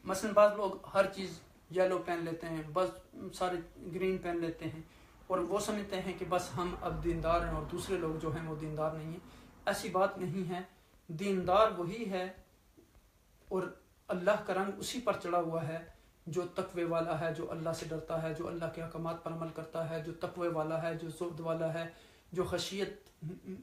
مثلا بعض لوگ ہر چیز یلو پہن لیتے ہیں، بس سارے گرین پہن لیتے ہیں، اور وہ سمجھتے ہیں کہ بس ہم اب دیندار ہیں اور دوسرے لوگ جو ہیں وہ دیندار نہیں ہیں۔ ایسی بات نہیں ہے، دیندار وہی ہے اور اللہ کا رنگ اسی پر چڑھا ہوا ہے جو تقوی والا ہے، جو اللہ سے ڈرتا ہے، جو اللہ کے احکامات پر عمل کرتا ہے، جو تقوی والا ہے، جو زہد والا ہے، جو خشیت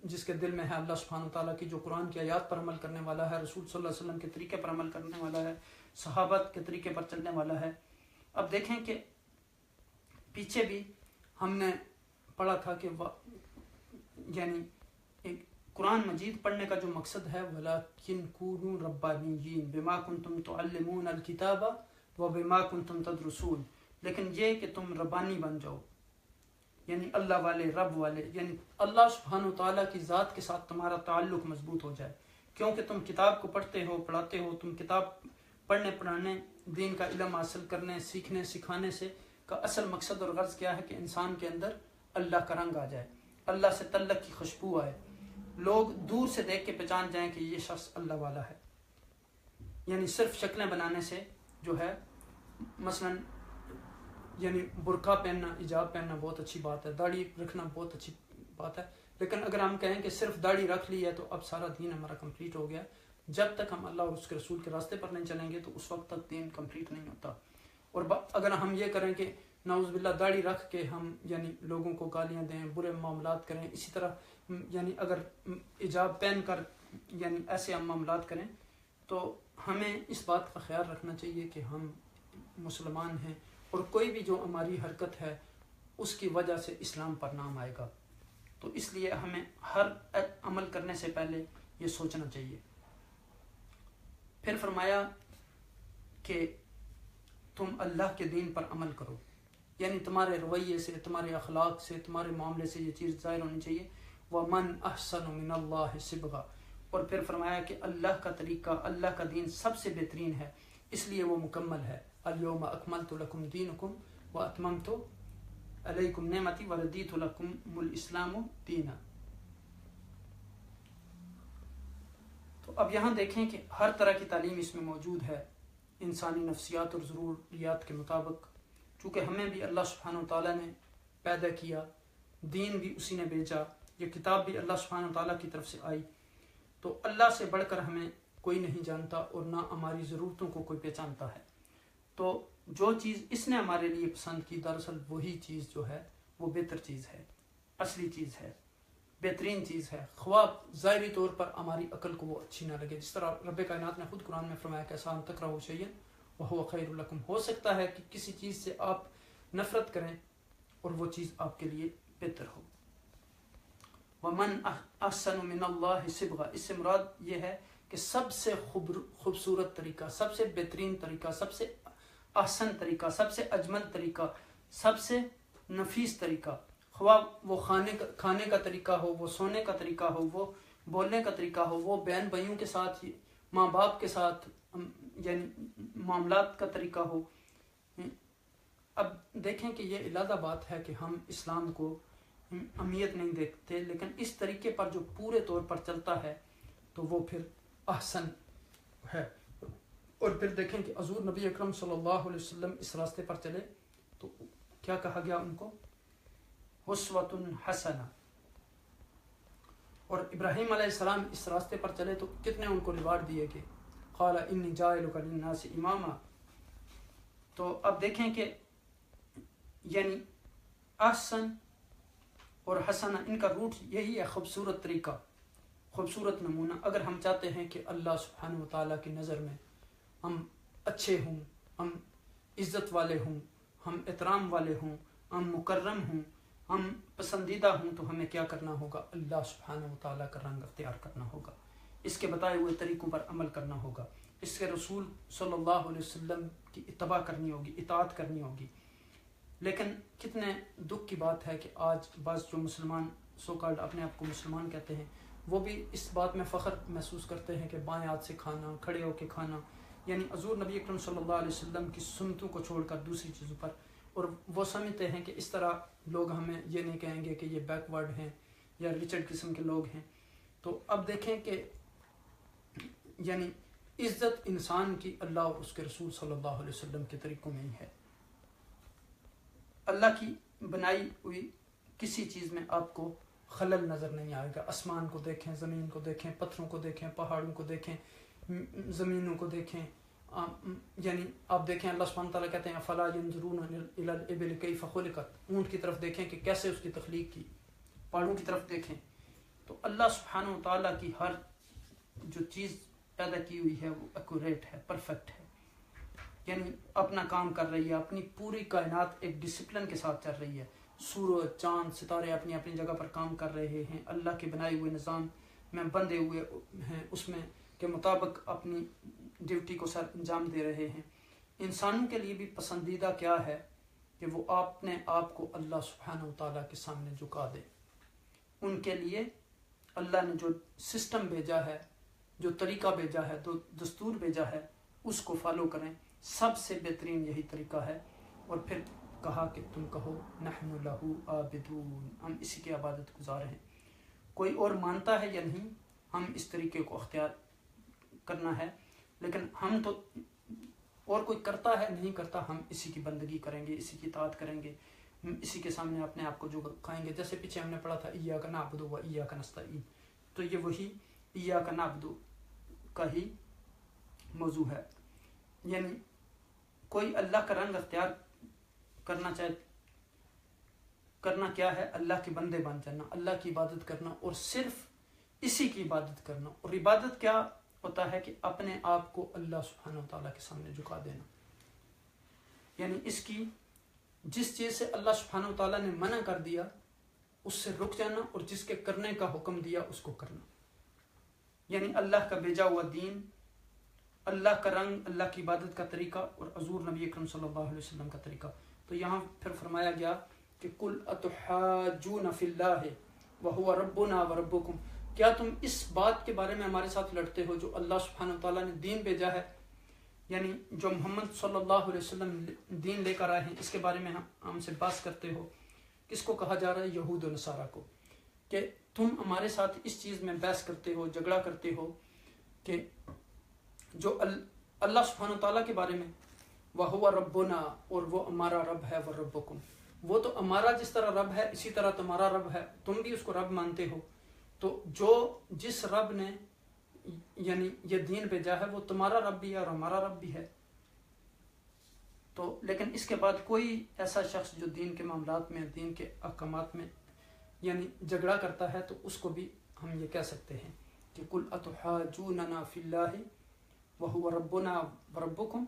جس کے دل میں ہے اللہ سبحانہ تعالیٰ کی، جو قرآن کی آیات پر عمل کرنے والا ہے، رسول صلی اللہ علیہ وسلم کے طریقے پر عمل کرنے والا ہے، صحابت کے طریقے پر چلنے والا ہے۔ اب دیکھیں کہ پیچھے بھی ہم نے پڑھا تھا کہ یعنی ایک قرآن مجید پڑھنے کا جو مقصد ہے وَلَكِنْ كُونُوا رَبَّانِيِّينَ بِمَا كُنْتُمْ تُعَلِّمُونَ الْكِتَابَ وَبِمَا كُنْتُمْ تَدْرُسُونَ، لیکن یہ کہ تم ربانی بن جاؤ، یعنی اللہ والے، رب والے، یعنی اللہ سبحانہ وتعالیٰ کی ذات کے ساتھ تمہارا تعلق مضبوط ہو جائے، کیونکہ تم کتاب کو پڑھتے ہو پڑھاتے ہو، تم کتاب پڑھنے پڑھانے دین کا علم حاصل کرنے سیکھنے سکھانے سے کا اصل مقصد اور غرض کیا ہے کہ انسان کے اندر اللہ کا رنگ آ جائے، اللہ سے تعلق کی خوشبو آئے، لوگ دور سے دیکھ کے پہچان جائیں کہ یہ شخص اللہ والا ہے۔ یعنی صرف شکلیں بنانے سے جو ہے، مثلا یعنی برقع پہننا، حجاب پہننا بہت اچھی بات ہے، داڑھی رکھنا بہت اچھی بات ہے، لیکن اگر ہم کہیں کہ صرف داڑھی رکھ لی ہے تو اب سارا دین ہمارا کمپلیٹ ہو گیا، جب تک ہم اللہ اور اس کے رسول کے راستے پر نہیں چلیں گے تو اس وقت تک دین کمپلیٹ نہیں ہوتا۔ اور اگر ہم یہ کریں کہ نعوذ باللہ داڑھی رکھ کے ہم یعنی لوگوں کو گالیاں دیں، برے معاملات کریں، اسی طرح یعنی اگر حجاب پہن کر یعنی ایسے ہم معاملات کریں، تو ہمیں اس بات کا خیال رکھنا چاہیے کہ ہم مسلمان ہیں، اور کوئی بھی جو ہماری حرکت ہے اس کی وجہ سے اسلام پر نام آئے گا، تو اس لیے ہمیں ہر عمل کرنے سے پہلے یہ سوچنا چاہیے۔ پھر فرمایا کہ تم اللہ کے دین پر عمل کرو، یعنی تمہارے رویے سے، تمہارے اخلاق سے، تمہارے معاملے سے یہ چیز ظاہر ہونی چاہیے. وَمَنْ أَحْسَنُ مِنَ اللَّهِ صِبْغًا، اور پھر فرمایا کہ اللہ کا طریقہ، اللہ کا دین سب سے بہترین ہے، اس لیے وہ مکمل ہے. الْيَوْمَ أَكْمَلْتُ لَكُمْ دِينَكُمْ وَأَتْمَمْتُ عَلَيْكُمْ نِعْمَتِي وَرَضِيتُ لَكُمُ الْإِسْلَامُ دِينًا. تو اب یہاں دیکھیں کہ ہر طرح کی تعلیم اس میں موجود ہے انسانی نفسیات اور ضروریات کے مطابق. چونکہ ہمیں بھی اللہ سبحانہ وتعالیٰ نے پیدا کیا، دین بھی اسی نے بھیجا، یہ کتاب بھی اللہ سبحانہ وتعالیٰ کی طرف سے آئی، تو اللہ سے بڑھ کر ہمیں کوئی نہیں جانتا اور نہ ہماری ضرورتوں کو کوئی پہچانتا ہے. تو جو چیز اس نے ہمارے لیے پسند کی، دراصل وہی چیز جو ہے وہ بہتر چیز ہے، اصلی چیز ہے، بہترین چیز ہے، خواہ ظاہری طور پر ہماری عقل کو وہ اچھی نہ لگے. جس طرح رب کائنات نے خود قرآن میں فرمایا کہ آسان تکرہوا شیئا وہو خیر لکم، ہو سکتا ہے کہ کسی چیز سے آپ نفرت کریں اور وہ چیز آپ کے لیے بہتر ہو. وَمَنْ أَحْسَنُ مِنَ اللَّهِ صِبْغًا، اس سے مراد یہ ہے کہ سب سے خوبصورت طریقہ، سب سے بہترین طریقہ، سب سے احسن طریقہ، سب سے اجمل طریقہ، سب سے نفیس طریقہ، خواہ وہ کھانے کا طریقہ ہو، وہ سونے کا طریقہ ہو، وہ بولنے کا طریقہ ہو، وہ بہن بھائیوں کے ساتھ، ماں باپ کے ساتھ یعنی معاملات کا طریقہ ہو. اب دیکھیں کہ یہ علیحدہ بات ہے کہ ہم اسلام کو اہمیت نہیں دیکھتے، لیکن اس طریقے پر جو پورے طور پر چلتا ہے تو وہ پھر احسن ہے. اور پھر دیکھیں کہ حضور نبی اکرم صلی اللہ علیہ وسلم اس راستے پر چلے تو کیا کہا گیا ان کو؟ اسوۃ حسنہ. اور ابراہیم علیہ السلام اس راستے پر چلے تو کتنے ان کو ریوارڈ دیے گئے؟ قال انی جاعلک للناس اماما. تو اب دیکھیں کہ یعنی احسن اور حسنہ ان کا روٹ یہی ہے، خوبصورت طریقہ، خوبصورت نمونہ. اگر ہم چاہتے ہیں کہ اللہ سبحانہ وتعالیٰ کی نظر میں ہم اچھے ہوں، ہم عزت والے ہوں، ہم احترام والے ہوں، ہم مکرم ہوں، ہم پسندیدہ ہوں، تو ہمیں کیا کرنا ہوگا؟ اللہ سبحانہ وتعالیٰ کا رنگ اختیار کرنا ہوگا، اس کے بتائے ہوئے طریقوں پر عمل کرنا ہوگا، اس کے رسول صلی اللہ علیہ وسلم کی اتباع کرنی ہوگی، اطاعت کرنی ہوگی. لیکن کتنے دکھ کی بات ہے کہ آج بعض جو مسلمان سو کالڈ اپنے آپ کو مسلمان کہتے ہیں، وہ بھی اس بات میں فخر محسوس کرتے ہیں کہ بائیں ہاتھ سے کھانا، کھڑے ہو کے کھانا، یعنی حضور نبی اکرم صلی اللہ علیہ وسلم کی سنتوں کو چھوڑ کر دوسری چیزوں پر. اور وہ سمجھتے ہیں کہ اس طرح لوگ ہمیں یہ نہیں کہیں گے کہ یہ بیک ورڈ ہیں یا ریچرڈ قسم کے لوگ ہیں. تو اب دیکھیں کہ یعنی عزت انسان کی اللہ اور اس کے رسول صلی اللہ علیہ وسلم کے طریقوں میں ہی ہے. اللہ کی بنائی ہوئی کسی چیز میں آپ کو خلل نظر نہیں آئے گا. آسمان کو دیکھیں، زمین کو دیکھیں، پتھروں کو دیکھیں، پہاڑوں کو دیکھیں، زمینوں کو دیکھیں، یعنی آپ دیکھیں اللہ سبحانہ تعالیٰ کہتے ہیں افلا ينظرون الى الابل کیف خلقت، اونٹ کی طرف دیکھیں کہ کیسے اس کی تخلیق کی، پہاڑوں کی طرف دیکھیں. تو اللہ سبحانہ تعالیٰ کی ہر جو چیز پیدا کی ہوئی ہے وہ ایکوریٹ ہے، پرفیکٹ ہے، یعنی اپنا کام کر رہی ہے. اپنی پوری کائنات ایک ڈسپلن کے ساتھ چل رہی ہے. سورج، چاند، ستارے اپنی اپنی جگہ پر کام کر رہے ہیں، اللہ کے بنائے ہوئے نظام میں بندھے ہوئے ہیں، اس میں کے مطابق اپنی ڈیوٹی کو سر انجام دے رہے ہیں. انسانوں کے لیے بھی پسندیدہ کیا ہے کہ وہ اپنے آپ کو اللہ سبحانہ وتعالیٰ کے سامنے جھکا دے. ان کے لیے اللہ نے جو سسٹم بھیجا ہے، جو طریقہ بھیجا ہے، جو دستور بھیجا ہے، اس کو فالو کریں. سب سے بہترین یہی طریقہ ہے. اور پھر کہا کہ تم کہو نحن لہو عابدون، ہم اسی کی عبادت گزار ہیں. کوئی اور مانتا ہے یا نہیں، ہم اس طریقے کو اختیار کرنا ہے، لیکن ہم تو اور کوئی کرتا ہے نہیں کرتا، ہم اسی کی بندگی کریں گے، اسی کی اطاعت کریں گے، اسی کے سامنے اپنے آپ کو جو کھائیں گے. جیسے پیچھے ہم نے پڑھا تھا ایاک نعبد و ایاک نستعین، تو یہ وہی ایاک نعبد کا ہی موضوع ہے. یعنی کوئی اللہ کا رنگ اختیار کرنا چاہے، کرنا کیا ہے؟ اللہ کے بندے بن جانا، اللہ کی عبادت کرنا اور صرف اسی کی عبادت کرنا. اور عبادت کیا ہوتا ہے کہ اپنے آپ کو اللہ سبحانہ وتعالیٰ کے سامنے جھکا دینا، یعنی اس کی جس چیز سے اللہ سبحانہ وتعالیٰ نے منع کر دیا اس سے رک جانا، اور جس کے کرنے کا حکم دیا اس کو کرنا. یعنی اللہ کا بھیجا ہوا دین، اللہ کا رنگ، اللہ کی عبادت کا طریقہ اور حضور نبی اکرم صلی اللہ علیہ وسلم کا طریقہ، تو یہاں پھر فرمایا گیا کہ قل اتحاجون فی اللہ وہو ربنا وربکم، کیا تم اس بات کے بارے میں ہمارے ساتھ لڑتے ہو جو اللہ سبحانہ وتعالیٰ نے دین بھیجا ہے، یعنی جو محمد صلی اللہ علیہ وسلم دین لے کر آئے ہیں، اس کے بارے میں ہم سے بحث کرتے ہو۔ کس کو کہا جا رہا ہے؟ یہود و نصارہ کو، کہ تم ہمارے ساتھ اس چیز میں بحث کرتے ہو، جھگڑا کرتے ہو کہ جو اللہ سبحانہ وتعالیٰ کے بارے میں وَهُوَ رَبُّنَا، اور وہ ہمارا رب ہے، وَرَبُّكُمْ، وہ تو ہمارا جس طرح رب ہے اسی طرح تمہارا رب ہے، تم بھی اس کو رب مانتے ہو، تو جس رب نے یعنی یہ دین بھیجا ہے وہ تمہارا رب بھی ہے اور ہمارا رب بھی ہے۔ تو لیکن اس کے بعد کوئی ایسا شخص جو دین کے معاملات میں، دین کے احکامات میں یعنی جھگڑا کرتا ہے تو اس کو بھی ہم یہ کہہ سکتے ہیں کہ قل اتحاجوننا فی اللہ وہو ربنا وربکم،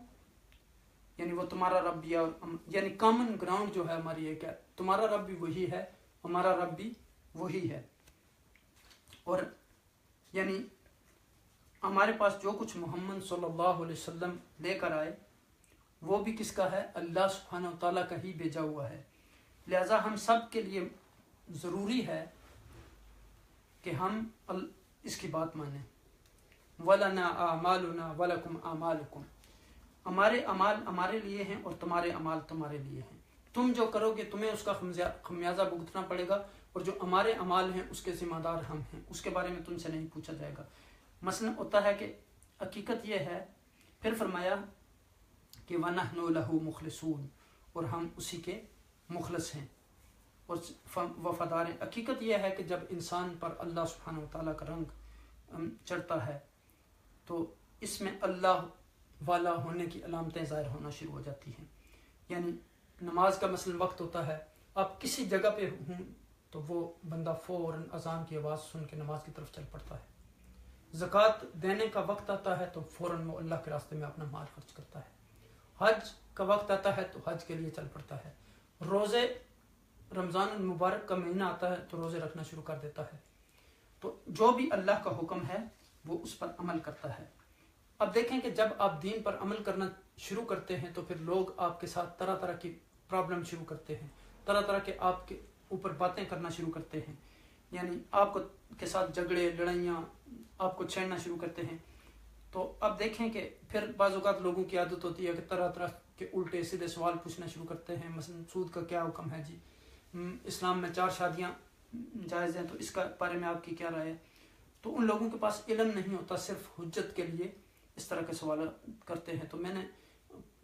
یعنی وہ تمہارا رب بھی ہے، اور یعنی کامن گراؤنڈ جو ہے ہماری ایک ہے، تمہارا رب بھی وہی ہے، ہمارا رب بھی وہی ہے۔ اور یعنی ہمارے پاس جو کچھ محمد صلی اللہ علیہ وسلم لے کر آئے وہ بھی کس کا ہے؟ اللہ سبحانہ وتعالیٰ کا ہی بھیجا ہوا ہے۔ لہذا ہم سب کے لیے ضروری ہے کہ ہم اس کی بات مانیں۔ وَلَنَا أَعْمَالُنَا وَلَكُمْ أَعْمَالُكُمْ، ہمارے اعمال ہمارے لیے ہیں اور تمہارے اعمال تمہارے لیے ہیں، تم جو کرو گے تمہیں اس کا خمیازہ بھگتنا پڑے گا، اور جو ہمارے اعمال ہیں اس کے ذمہ دار ہم ہیں، اس کے بارے میں تم سے نہیں پوچھا جائے گا۔ مثلا ہوتا ہے کہ حقیقت یہ ہے، پھر فرمایا کہ وَنَحْنُ لَهُ مُخْلِصُونَ، اور ہم اسی کے مخلص ہیں اور وفادار ہیں۔ حقیقت یہ ہے کہ جب انسان پر اللہ سبحانہ وتعالیٰ کا رنگ چڑھتا ہے تو اس میں اللہ والا ہونے کی علامتیں ظاہر ہونا شروع ہو جاتی ہیں۔ یعنی نماز کا مثلا وقت ہوتا ہے، آپ کسی جگہ پہ ہوں تو وہ بندہ فوراً اذان کی آواز سن کے نماز کی طرف چل پڑتا ہے۔ زکوٰۃ دینے کا وقت آتا ہے تو فوراً وہ اللہ کے راستے میں اپنا مال خرچ کرتا ہے۔ حج کا وقت آتا ہے تو حج کے لیے چل پڑتا ہے۔ روزے، رمضان المبارک کا مہینہ آتا ہے تو روزے رکھنا شروع کر دیتا ہے۔ تو جو بھی اللہ کا حکم ہے وہ اس پر عمل کرتا ہے۔ اب دیکھیں کہ جب آپ دین پر عمل کرنا شروع کرتے ہیں تو پھر لوگ آپ کے ساتھ طرح طرح کی پرابلم شروع کرتے ہیں، طرح طرح کے آپ کے اوپر باتیں کرنا شروع کرتے ہیں، یعنی آپ کے ساتھ جھگڑے، لڑائیاں آپ کو چھیڑنا شروع کرتے ہیں۔ تو اب دیکھیں کہ پھر بعض اوقات لوگوں کی عادت ہوتی ہے کہ طرح طرح کے الٹے سیدھے سوال پوچھنا شروع کرتے ہیں، مثلا سود کا کیا حکم ہے جی، اسلام میں 4 شادیاں جائز ہیں تو اس کا بارے میں آپ کی کیا رائے ہے؟ تو ان لوگوں کے پاس علم نہیں ہوتا، صرف حجت کے لیے اس طرح کے سوال کرتے ہیں۔ تو میں نے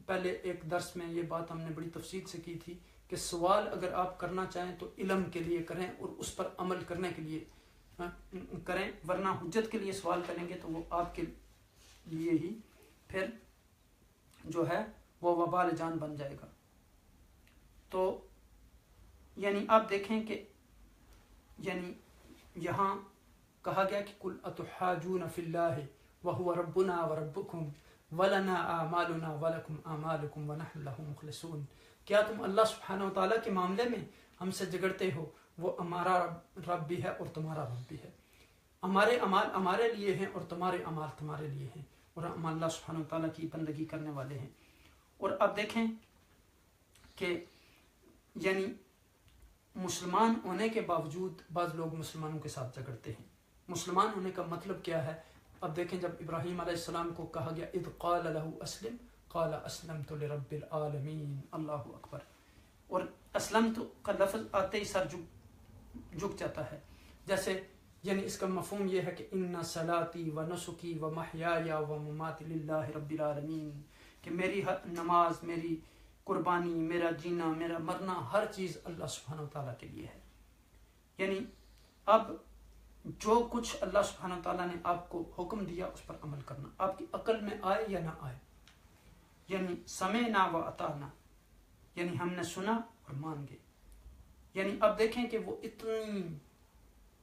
پہلے ایک درس میں یہ بات ہم نے بڑی تفصیل سے کی تھی کہ سوال اگر آپ کرنا چاہیں تو علم کے لیے کریں اور اس پر عمل کرنے کے لیے کریں، ورنہ حجت کے لیے سوال کریں گے تو وہ آپ کے لیے ہی پھر جو ہے وہ وبال جان بن جائے گا۔ تو یعنی آپ دیکھیں کہ یعنی یہاں کہا گیا کہ قل اتحاجون فی اللہ وہو ربنا وربکم ولنا اعمالنا ولکم اعمالکم ونحن لہ مخلصون، کیا تم اللہ سبحانہ وتعالیٰ کے معاملے میں ہم سے جھگڑتے ہو؟ وہ ہمارا رب بھی ہے اور تمہارا رب بھی ہے، ہمارے اعمال ہمارے لیے ہیں اور تمہارے اعمال تمہارے لیے ہیں، اور ہم اللہ سبحانہ وتعالیٰ کی بندگی کرنے والے ہیں۔ اور اب دیکھیں کہ یعنی مسلمان ہونے کے باوجود بعض لوگ مسلمانوں کے ساتھ جھگڑتے ہیں۔ مسلمان ہونے کا مطلب کیا ہے؟ اب دیکھیں جب ابراہیم علیہ السلام کو کہا گیا اذ قال له اسلم قال اسلمت لرب العالمین، اللہ اکبر، اور اسلمت کا لفظ آتے ہی سر جھک جاتا ہے، جیسے یعنی اس کا مفہوم یہ ہے کہ ان صلاتی و نسکی و محیای و مماتی للہ رب العالمین، کہ میری نماز، میری قربانی، میرا جینا، میرا مرنا، ہر چیز اللہ سبحانہ وتعالیٰ کے لیے ہے۔ یعنی اب جو کچھ اللہ سبحانہ وتعالیٰ نے آپ کو حکم دیا اس پر عمل کرنا، آپ کی عقل میں آئے یا نہ آئے، یعنی سمعنا و اطعنا، یعنی ہم نے سنا اور مان گئے۔ یعنی اب دیکھیں کہ وہ اتنی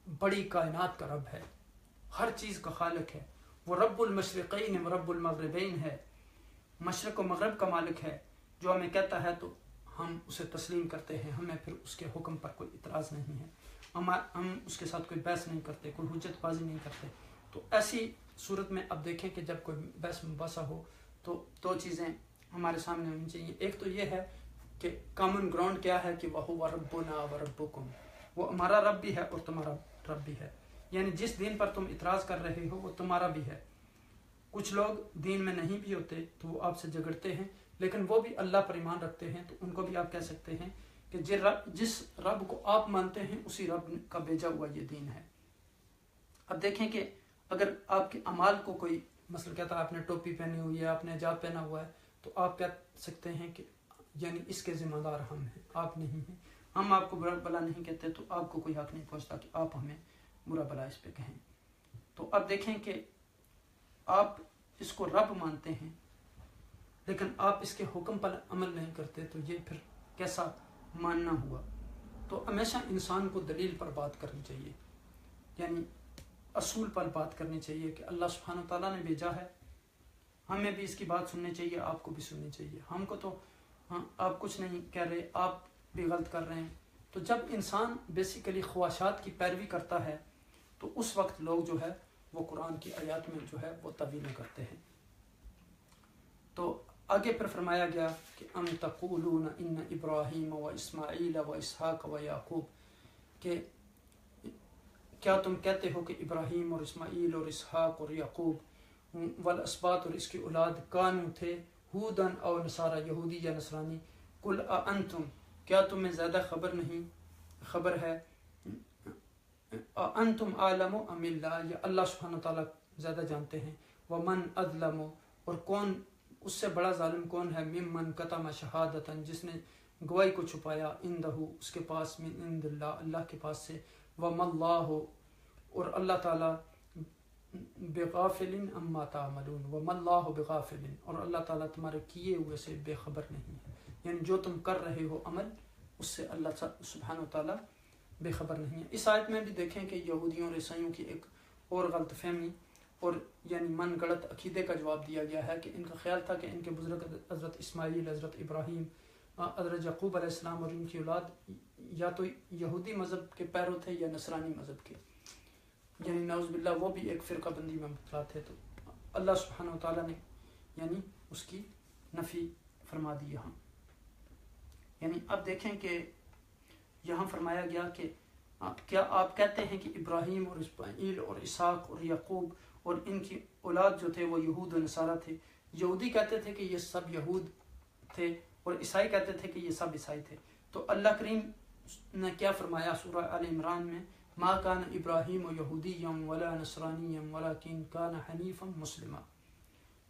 بڑی کائنات کا رب ہے، ہر چیز کا خالق ہے، وہ رب المشرقین و رب المغربین ہے، مشرق و مغرب کا مالک ہے، جو ہمیں کہتا ہے تو ہم اسے تسلیم کرتے ہیں، ہمیں پھر اس کے حکم پر کوئی اعتراض نہیں ہے، ہم اس کے ساتھ کوئی بحث نہیں کرتے، کوئی حجت بازی نہیں کرتے۔ تو ایسی صورت میں اب دیکھیں کہ جب کوئی بحث مباحثہ ہو تو 2 چیزیں ہمارے سامنے ہونی چاہیے۔ ایک تو یہ ہے کہ کامن گراؤنڈ کیا ہے کہ وَهُوَ رَبُّنَا وَرَبُّكُمْ، وہ ہمارا رب بھی ہے اور تمہارا رب بھی ہے. یعنی جس دین پر تم اعتراض کر رہے ہو وہ تمہارا بھی ہے. کچھ لوگ دین میں نہیں بھی ہوتے تو وہ آپ سے جھگڑتے ہیں، لیکن وہ بھی اللہ پر ایمان رکھتے ہیں، تو ان کو بھی آپ کہہ سکتے ہیں کہ جس رب کو آپ مانتے ہیں اسی رب کا بھیجا ہوا یہ دین ہے. اب دیکھیں کہ اگر آپ کے اعمال کو کوئی مثلا کہتا ہے آپ نے ٹوپی پہنی ہوئی ہے، آپ نے حجاب پہنا ہوا ہے، تو آپ کہہ سکتے ہیں کہ یعنی اس کے ذمہ دار ہم ہیں، آپ نہیں ہیں. ہم آپ کو برا بلا نہیں کہتے تو آپ کو کوئی حق نہیں پہنچتا کہ آپ ہمیں برا بلا اس پہ کہیں. تو اب دیکھیں کہ آپ اس کو رب مانتے ہیں لیکن آپ اس کے حکم پر عمل نہیں کرتے، تو یہ پھر کیسا ماننا ہوا؟ تو ہمیشہ انسان کو دلیل پر بات کرنی چاہیے، یعنی اصول پر بات کرنی چاہیے کہ اللہ سبحانہ تعالیٰ نے بھیجا ہے، ہمیں بھی اس کی بات سننی چاہیے، آپ کو بھی سننی چاہیے. ہم کو تو آپ کچھ نہیں کہہ رہے، آپ بھی غلط کر رہے ہیں. تو جب انسان بیسیکلی خواہشات کی پیروی کرتا ہے تو اس وقت لوگ جو ہے وہ قرآن کی آیات میں جو ہے وہ تعویلیں کرتے ہیں. تو آگے پھر فرمایا گیا کہ ام تقولون ان ابراہیم و اسماعیل و اسحاق و یعقوب، کہ کیا تم کہتے ہو کہ ابراہیم اور اسماعیل اور اسحاق اور یعقوب والاسباط اور اس کی اولاد کانو تھے ہودن او نصارا، یہودی یا نصرانی. قل انتم، کیا تمہیں زیادہ خبر ہے انتم عالم ام اللہ، یا اللہ سبحانہ تعالیٰ زیادہ جانتے ہیں. ومن اظلم، اور کون اس سے بڑا ظالم کون ہے، ممن کتم شہادتا، جس نے گواہی کو چھپایا، عندہ اس کے پاس، من عند اللہ اللہ کے پاس سے. وما اللہ، اور اللہ تعالیٰ بغافل اما تعملون، وما اللہ بغافل، اور اللہ تعالیٰ تمہارے کیے ہوئے سے بے خبر نہیں ہے. یعنی جو تم کر رہے ہو عمل، اس سے اللہ سبحانہ تعالیٰ بے خبر نہیں ہے. اس آیت میں بھی دیکھیں کہ یہودیوں اور عیسائیوں کی ایک اور غلط فہمی اور یعنی من گڑت عقیدے کا جواب دیا گیا ہے کہ ان کا خیال تھا کہ ان کے بزرگ حضرت اسماعیل، حضرت ابراہیم، حضرت یعقوب علیہ السلام اور ان کی اولاد یا تو یہودی مذہب کے پیرو تھے یا نصرانی مذہب کے، یعنی نعوذ باللہ وہ بھی ایک فرقہ بندی میں مبتلا تھے. تو اللہ سبحانہ وتعالیٰ نے یعنی اس کی نفی فرما دی یہاں. یعنی اب دیکھیں کہ یہاں فرمایا گیا کہ کیا آپ کہتے ہیں کہ ابراہیم اور اسماعیل اور اسحاق اور یعقوب اور ان کی اولاد جو تھے وہ یہود و نصارہ تھے. یہودی کہتے تھے کہ یہ سب یہود تھے اور عیسائی کہتے تھے کہ یہ سب عیسائی تھے. تو اللہ کریم نے کیا فرمایا سورہ آل عمران میں، ما کان ابراہیم یہودیا ولا نصرانیا ولکن کان حنیفا مسلما.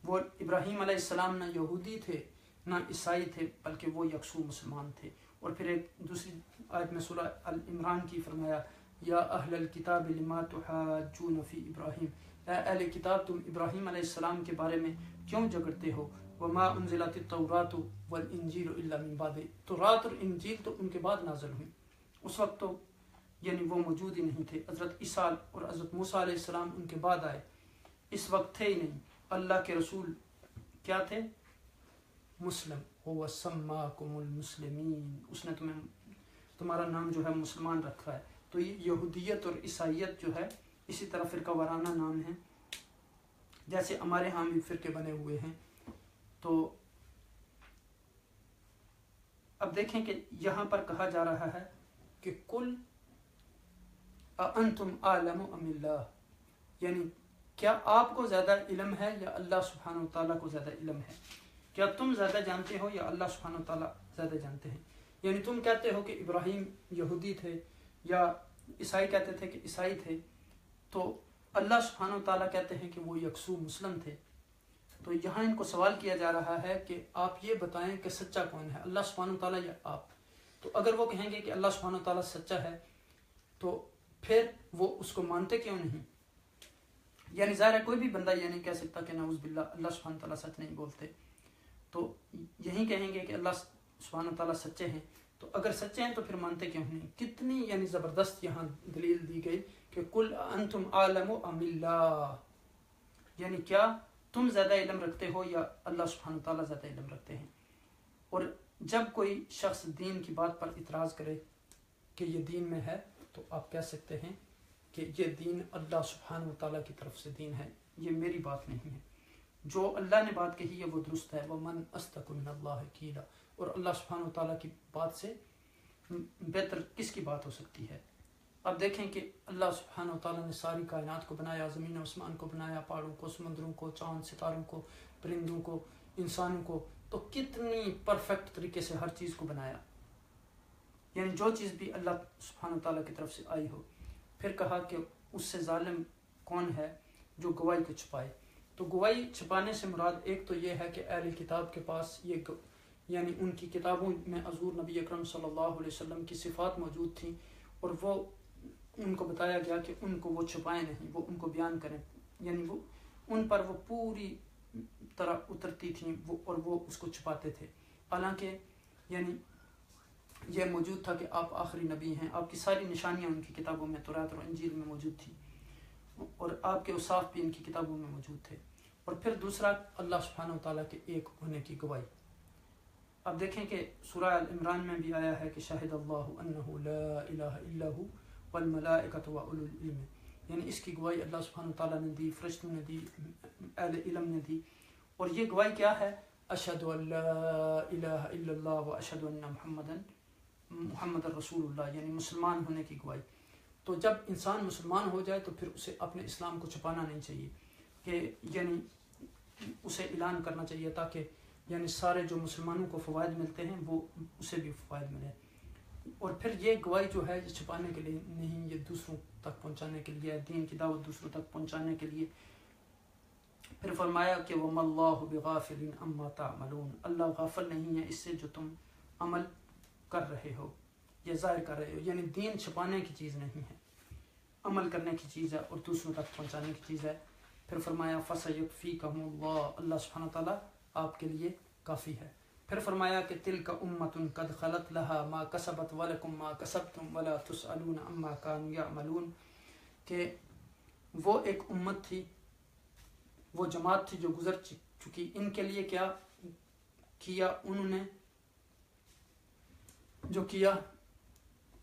وہ ابراہیم علیہ السلام نہ یہودی تھے نہ عیسائی تھے بلکہ وہ یکسو مسلمان تھے. اور پھر ایک دوسری آیت میں سورہ العمران کی فرمایا، یا اہل الکتاب لما تحاجون فی ابراہیم، اے اہل کتاب تم ابراہیم علیہ السلام کے بارے میں کیوں جھگڑتے ہو. وما انزلت التوراۃ والانجیل الا من بعد، تورات اور انجیل تو ان کے بعد نازل ہوئی، اس وقت تو یعنی وہ موجود ہی نہیں تھے. حضرت عیسیٰ اور حضرت موسیٰ علیہ السلام ان کے بعد آئے، اس وقت تھے ہی نہیں. اللہ کے رسول کیا تھے؟ مسلم. هو سماکم المسلمین، اس نے تمہارا نام جو ہے مسلمان رکھا ہے. تو یہ یہودیت اور عیسائیت جو ہے اسی طرح فرقہ وارانہ نام ہے، جیسے ہمارے ہاں بھی فرقے بنے ہوئے ہیں. تو اب دیکھیں کہ یہاں پر کہا جا رہا ہے کہ کل انتم عالم ام اللہ، یعنی کیا آپ کو زیادہ علم ہے یا اللہ سبحانہ وتعالیٰ کو زیادہ علم ہے؟ کیا تم زیادہ جانتے ہو یا اللہ سبحانہ وتعالیٰ زیادہ جانتے ہیں؟ یعنی تم کہتے ہو کہ ابراہیم یہودی تھے یا عیسائی کہتے تھے کہ عیسائی تھے، تو اللہ سبحانہ وتعالیٰ کہتے ہیں کہ وہ یکسو مسلم تھے. تو یہاں ان کو سوال کیا جا رہا ہے کہ آپ یہ بتائیں کہ سچا کون ہے، اللہ سبحانہ وتعالیٰ یا آپ؟ تو اگر وہ کہیں گے کہ اللہ سبحانہ وتعالیٰ سچا ہے تو پھر وہ اس کو مانتے کیوں نہیں؟ یعنی ظاہر ہے کوئی بھی بندہ یہ نہیں کہہ سکتا کہ نعوذ باللہ اللہ سبحانہ وتعالیٰ سچ نہیں بولتے. تو یہی کہیں گے کہ اللہ سبحانہ وتعالیٰ سچے ہیں. تو اگر سچے ہیں تو پھر مانتے کیوں نہیں؟ کتنی یعنی زبردست یہاں دلیل دی گئی کہ کل انتم عالم ام اللہ، یعنی کیا تم زیادہ علم رکھتے ہو یا اللہ سبحانہ وتعالیٰ زیادہ علم رکھتے ہیں. اور جب کوئی شخص دین کی بات پر اعتراض کرے کہ یہ دین میں ہے تو آپ کہہ سکتے ہیں کہ یہ دین اللہ سبحانہ وتعالیٰ کی طرف سے دین ہے، یہ میری بات نہیں ہے. جو اللہ نے بات کہی ہے وہ درست ہے. وَمَنْ أَصْدَقُ مِنَ اللَّهِ قِيلًا، اور اللہ سبحانہ وتعالیٰ کی بات سے بہتر کس کی بات ہو سکتی ہے؟ اب دیکھیں کہ اللہ سبحانہ وتعالیٰ نے ساری کائنات کو بنایا، زمین و آسمان کو بنایا، پہاڑوں کو، سمندروں کو، چاند ستاروں کو، پرندوں کو، انسانوں کو، تو کتنی پرفیکٹ طریقے سے ہر چیز کو بنایا، یعنی جو چیز بھی اللہ سبحانہ وتعالیٰ کی طرف سے آئی ہو۔ پھر کہا کہ اس سے ظالم کون ہے جو گواہی کو چھپائے۔ تو گواہی چھپانے سے مراد ایک تو یہ ہے کہ اہل کتاب کے پاس یہ یعنی ان کی کتابوں میں حضور نبی اکرم صلی اللہ علیہ وسلم کی صفات موجود تھیں، اور وہ ان کو بتایا گیا کہ ان کو وہ چھپائیں نہیں، وہ ان کو بیان کریں، یعنی وہ ان پر وہ پوری طرح اترتی تھیں اور وہ اس کو چھپاتے تھے، حالانکہ یعنی یہ موجود تھا کہ آپ آخری نبی ہیں، آپ کی ساری نشانیاں ان کی کتابوں میں تورات اور انجیل میں موجود تھیں، اور آپ کے اوصاف بھی ان کی کتابوں میں موجود تھے۔ اور پھر دوسرا اللہ سبحانہ وتعالیٰ کے ایک ہونے کی گواہی۔ اب دیکھیں کہ سورہ عمران میں بھی آیا ہے کہ شاہد اللہ انہ لا الہ الا ہو والملائکۃ واولو العلم، یعنی اس کی گواہی اللہ سبحانہ وتعالیٰ نے دی، فرشتوں نے دی، اہل علم نے دی۔ اور یہ گواہی کیا ہے؟ اشہد ان لا الہ الا اللہ واشہد ان محمد رسول اللہ، یعنی مسلمان ہونے کی گواہی۔ تو جب انسان مسلمان ہو جائے تو پھر اسے اپنے اسلام کو چھپانا نہیں چاہیے، کہ یعنی اسے اعلان کرنا چاہیے تاکہ یعنی سارے جو مسلمانوں کو فوائد ملتے ہیں وہ اسے بھی فوائد ملے۔ اور پھر یہ گواہی جو ہے یہ چھپانے کے لیے نہیں، یہ دوسروں تک پہنچانے کے لیے، دین کی دعوت دوسروں تک پہنچانے کے لیے۔ پھر فرمایا کہ وَمَا اللَّهُ بِغَافِلٍ عَمَّا تَعْمَلُونَ، اللہ غافل نہیں ہے اس سے جو تم عمل کر رہے ہو یا ظاہر کر رہے ہو، یعنی دین چھپانے کی چیز نہیں ہے، عمل کرنے کی چیز ہے اور دوسروں تک پہنچانے کی چیز ہے۔ پھر فرمایا فَسَيَكْفِيكَهُمُ اللَّهُ، اللہ سبحانہ تعالیٰ آپ کے لیے کافی ہے۔ پھر فرمایا کہ تِلْكَ أُمَّةٌ قَدْ خَلَتْ لَهَا مَا كَسَبَتْ وَلَكُمْ مَا كَسَبْتُمْ وَلَا تُسْأَلُونَ عَمَّا كَانُوا يَعْمَلُونَ، کہ وہ ایک امت تھی، وہ جماعت تھی جو گزر چکی، ان کے لیے کیا کیا انہوں نے، جو کیا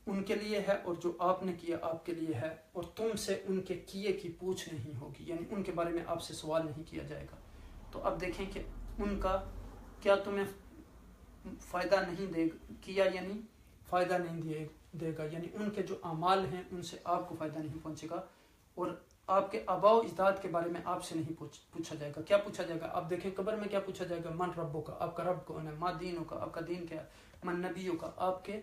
ان کے لیے ہے، اور جو آپ نے کیا آپ کے لیے ہے، اور تم سے ان کے کیے کی پوچھ نہیں ہوگی، یعنی ان کے بارے میں آپ سے سوال نہیں کیا جائے گا۔ تو اب دیکھیں کہ ان کا کیا تمہیں فائدہ نہیں دے کیا، یعنی فائدہ نہیں دے گا، یعنی ان کے جو اعمال ہیں ان سے آپ کو فائدہ نہیں پہنچے گا، اور آپ کے آباء و اجداد کے بارے میں آپ سے نہیں پوچھا جائے گا۔ کیا پوچھا جائے گا؟ آپ دیکھیں قبر میں کیا پوچھا جائے گا؟ من ربو کا، آپ کا رب کون ہے؟ ما دینوں کا، آپ کا دین کیا ہے؟ من نبیوں کا، آپ کے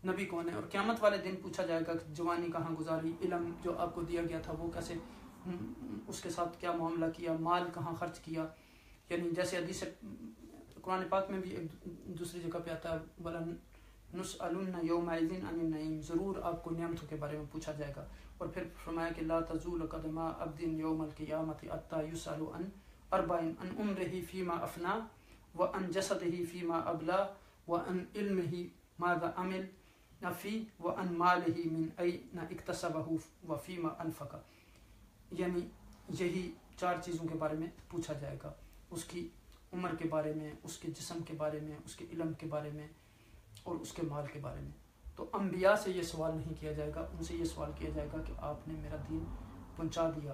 نبی کون ہے؟ اور قیامت والے دن پوچھا جائے گا کہ جوانی کہاں گزاری، علم جو آپ کو دیا گیا تھا وہ کیسے، اس کے ساتھ کیا معاملہ کیا، مال کہاں خرچ کیا، یعنی جیسے حدیث قرآن پاک میں بھی ایک دوسری جگہ پہ آتا ہے وَلَنُسْأَلُنَّ يَوْمَئِذٍ عَنِ النَّعِيمِ، ضرور آپ کو نعمتوں کے بارے میں پوچھا جائے گا۔ اور پھر فرمایا کہ لا تزول قدم عبد یوم القیامت حتی یسأل عن اربع، عن عمره فیما افنا وعن جسده فیما ابلا وعن علمه ماذا عمل فی وعن ماله من این اکتسبه وفیما انفق، یعنی یہی چار چیزوں کے بارے میں پوچھا جائے گا، اس کی عمر کے بارے میں، اس کے جسم کے بارے میں، اس کے علم کے بارے میں، اور اس کے مال کے بارے میں۔ تو انبیاء سے یہ سوال نہیں کیا جائے گا، ان سے یہ سوال کیا جائے گا کہ آپ نے میرا دین پہنچا دیا۔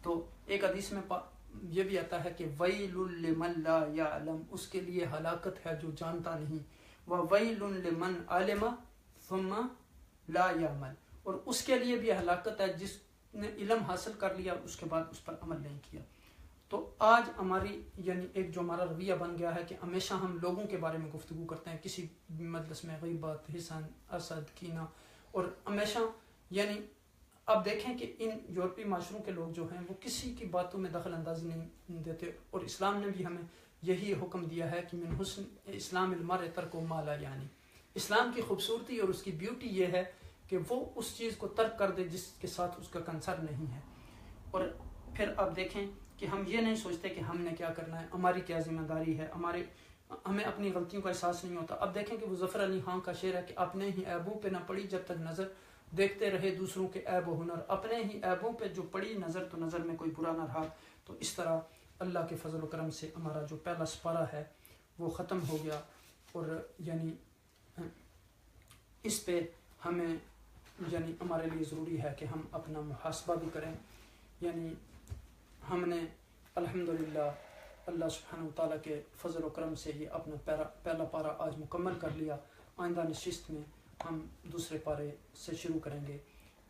تو ایک حدیث میں یہ بھی آتا ہے کہ وَيْلٌ لِّمَن لَّا يَعْلَمُ، اس کے لیے ہلاکت ہے جو جانتا نہیں، وَوَيْلٌ لِّمَنْ عَلِمَ ثُمَّ لَا يَعْمَلُ، اور اس کے لیے بھی ہلاکت ہے جس نے علم حاصل کر لیا اس کے بعد اس پر عمل نہیں کیا۔ تو آج ہماری یعنی ایک جو ہمارا رویہ بن گیا ہے کہ ہمیشہ ہم لوگوں کے بارے میں گفتگو کرتے ہیں، کسی مجلس میں غیبت، حسن، حسد، کینہ، اور ہمیشہ یعنی اب دیکھیں کہ ان یورپی معاشروں کے لوگ جو ہیں وہ کسی کی باتوں میں دخل اندازی نہیں دیتے، اور اسلام نے بھی ہمیں یہی حکم دیا ہے کہ من حسن اسلام المرء ترک ما لا یعنی، اسلام کی خوبصورتی اور اس کی بیوٹی یہ ہے کہ وہ اس چیز کو ترک کر دے جس کے ساتھ اس کا کنسرن نہیں ہے۔ اور پھر اب دیکھیں کہ ہم یہ نہیں سوچتے کہ ہم نے کیا کرنا ہے، ہماری کیا ذمہ داری ہے، ہمیں اپنی غلطیوں کا احساس نہیں ہوتا۔ اب دیکھیں کہ وہ ظفر علی خان کا شعر ہے کہ اپنے ہی عیبوں پہ نہ پڑی جب تک نظر، دیکھتے رہے دوسروں کے عیب و ہنر، اپنے ہی عیبوں پہ جو پڑی نظر تو نظر میں کوئی برا نہ رہا۔ تو اس طرح اللہ کے فضل و کرم سے ہمارا جو پہلا سپارہ ہے وہ ختم ہو گیا، اور یعنی اس پہ ہمیں یعنی ہمارے لیے ضروری ہے کہ ہم اپنا محاسبہ بھی کریں۔ یعنی ہم نے الحمدللہ اللہ سبحانہ تعالیٰ کے فضل و کرم سے یہ اپنا پہلا پارہ آج مکمل کر لیا. آئندہ نشست میں ہم دوسرے پارے سے شروع کریں گے.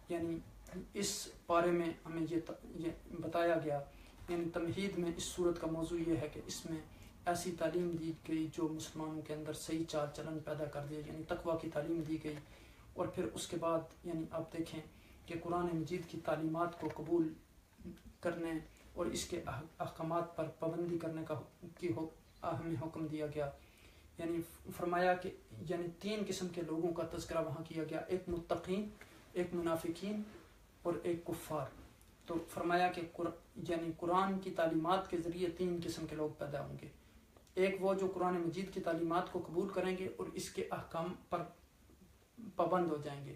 یعنی اس پارے میں ہمیں یہ بتایا گیا، یعنی تمہید میں اس صورت کا موضوع یہ ہے کہ اس میں ایسی تعلیم دی گئی جو مسلمانوں کے اندر صحیح چال چلن پیدا کر دے، یعنی تقویٰ کی تعلیم دی گئی. اور پھر اس کے بعد یعنی آپ دیکھیں کہ قرآن مجید کی تعلیمات کو قبول کرنے اور اس کے احکامات پر پابندی کرنے کا ہمیں حکم دیا گیا. یعنی فرمایا کہ یعنی 3 قسم کے لوگوں کا تذکرہ وہاں کیا گیا، ایک متقین، ایک منافقین اور ایک کفار. تو فرمایا کہ یعنی قرآن کی تعلیمات کے ذریعے 3 قسم کے لوگ پیدا ہوں گے. ایک وہ جو قرآن مجید کی تعلیمات کو قبول کریں گے اور اس کے احکام پر پابند ہو جائیں گے،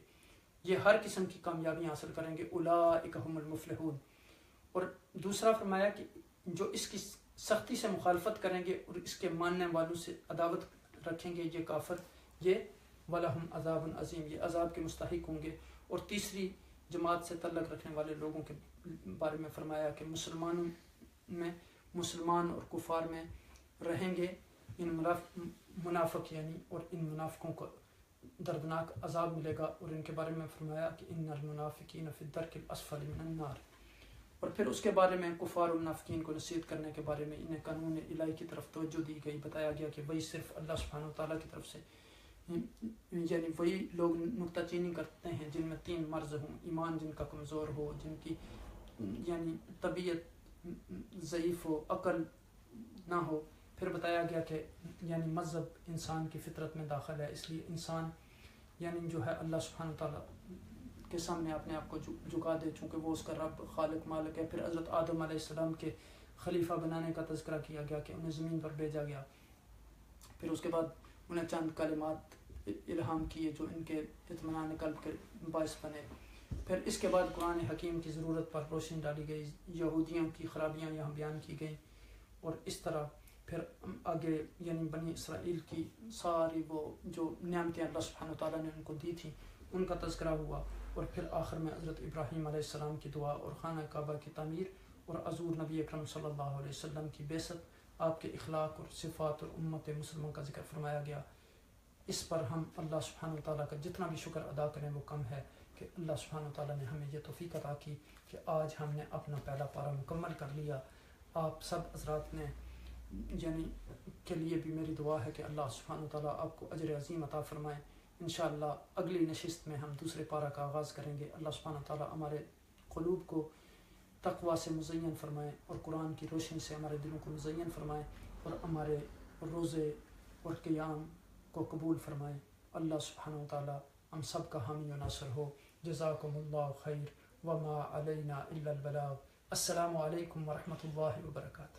یہ ہر قسم کی کامیابی حاصل کریں گے. اولئک هم المفلحون. اور دوسرا فرمایا کہ جو اس کی سختی سے مخالفت کریں گے اور اس کے ماننے والوں سے عداوت رکھیں گے، یہ کافر، یہ وَلَهُمْ عَذَابٌ عَظِيمٌ، یہ عذاب کے مستحق ہوں گے. اور تیسری جماعت سے تعلق رکھنے والے لوگوں کے بارے میں فرمایا کہ مسلمانوں میں مسلمان اور کفار میں رہیں گے ان منافق، یعنی اور ان منافقوں کو دردناک عذاب ملے گا. اور ان کے بارے میں فرمایا کہ ان المنافقین فی الدرک الاسفل من النار. اور پھر اس کے بارے میں کفار و منافقین کو نصیحت کرنے کے بارے میں انہیں قانون الہی کی طرف توجہ دی گئی. بتایا گیا کہ وہی صرف اللہ سبحانہ وتعالیٰ کی طرف سے، یعنی وہی لوگ نکتہ چینی کرتے ہیں جن میں 3 مرض ہوں، ایمان جن کا کمزور ہو، جن کی یعنی طبیعت ضعیف ہو، عقل نہ ہو. پھر بتایا گیا کہ یعنی مذہب انسان کی فطرت میں داخل ہے، اس لیے انسان یعنی جو ہے اللہ سبحانہ تعالیٰ کے سامنے اپنے آپ کو جھکا دے، چونکہ وہ اس کا رب، خالق، مالک ہے. پھر حضرت آدم علیہ السلام کے خلیفہ بنانے کا تذکرہ کیا گیا کہ انہیں زمین پر بھیجا گیا. پھر اس کے بعد انہیں چند کلمات الہام کیے جو ان کے اطمینان قلب کے باعث بنے. پھر اس کے بعد قرآن حکیم کی ضرورت پر روشنی ڈالی گئی، یہودیوں کی خرابیاں یہاں بیان کی گئیں. اور اس طرح پھر آگے یعنی بنی اسرائیل کی ساری وہ جو نعمتیں اللہ سبحانہ تعالیٰ نے ان کو دی تھیں ان کا تذکرہ ہوا. اور پھر آخر میں حضرت ابراہیم علیہ السلام کی دعا اور خانہ کعبہ کی تعمیر اور حضور نبی اکرم صلی اللہ علیہ وسلم کی بعثت، آپ کے اخلاق اور صفات اور امت مسلمہ کا ذکر فرمایا گیا. اس پر ہم اللہ سبحانہ تعالیٰ کا جتنا بھی شکر ادا کریں وہ کم ہے کہ اللہ سبحانہ تعالیٰ نے ہمیں یہ توفیق عطا کی کہ آج ہم نے اپنا پہلا پارہ مکمل کر لیا. آپ سب حضرات نے یعنی کے لیے بھی میری دعا ہے کہ اللہ سبحانہ تعالیٰ آپ کو اجر عظیم عطا فرمائے. انشاءاللہ اگلی نشست میں ہم دوسرے پارہ کا آغاز کریں گے. اللہ سبحانہ تعالیٰ ہمارے قلوب کو تقویٰ سے مزین فرمائے اور قرآن کی روشنی سے ہمارے دلوں کو مزین فرمائے اور ہمارے روزے اور قیام کو قبول فرمائے. اللہ سبحانہ تعالیٰ ہم سب کا حامی و ناصر ہو. جزاکم اللہ خیر وما علینا الا البلاغ. السلام علیکم ورحمۃ اللہ وبرکاتہ.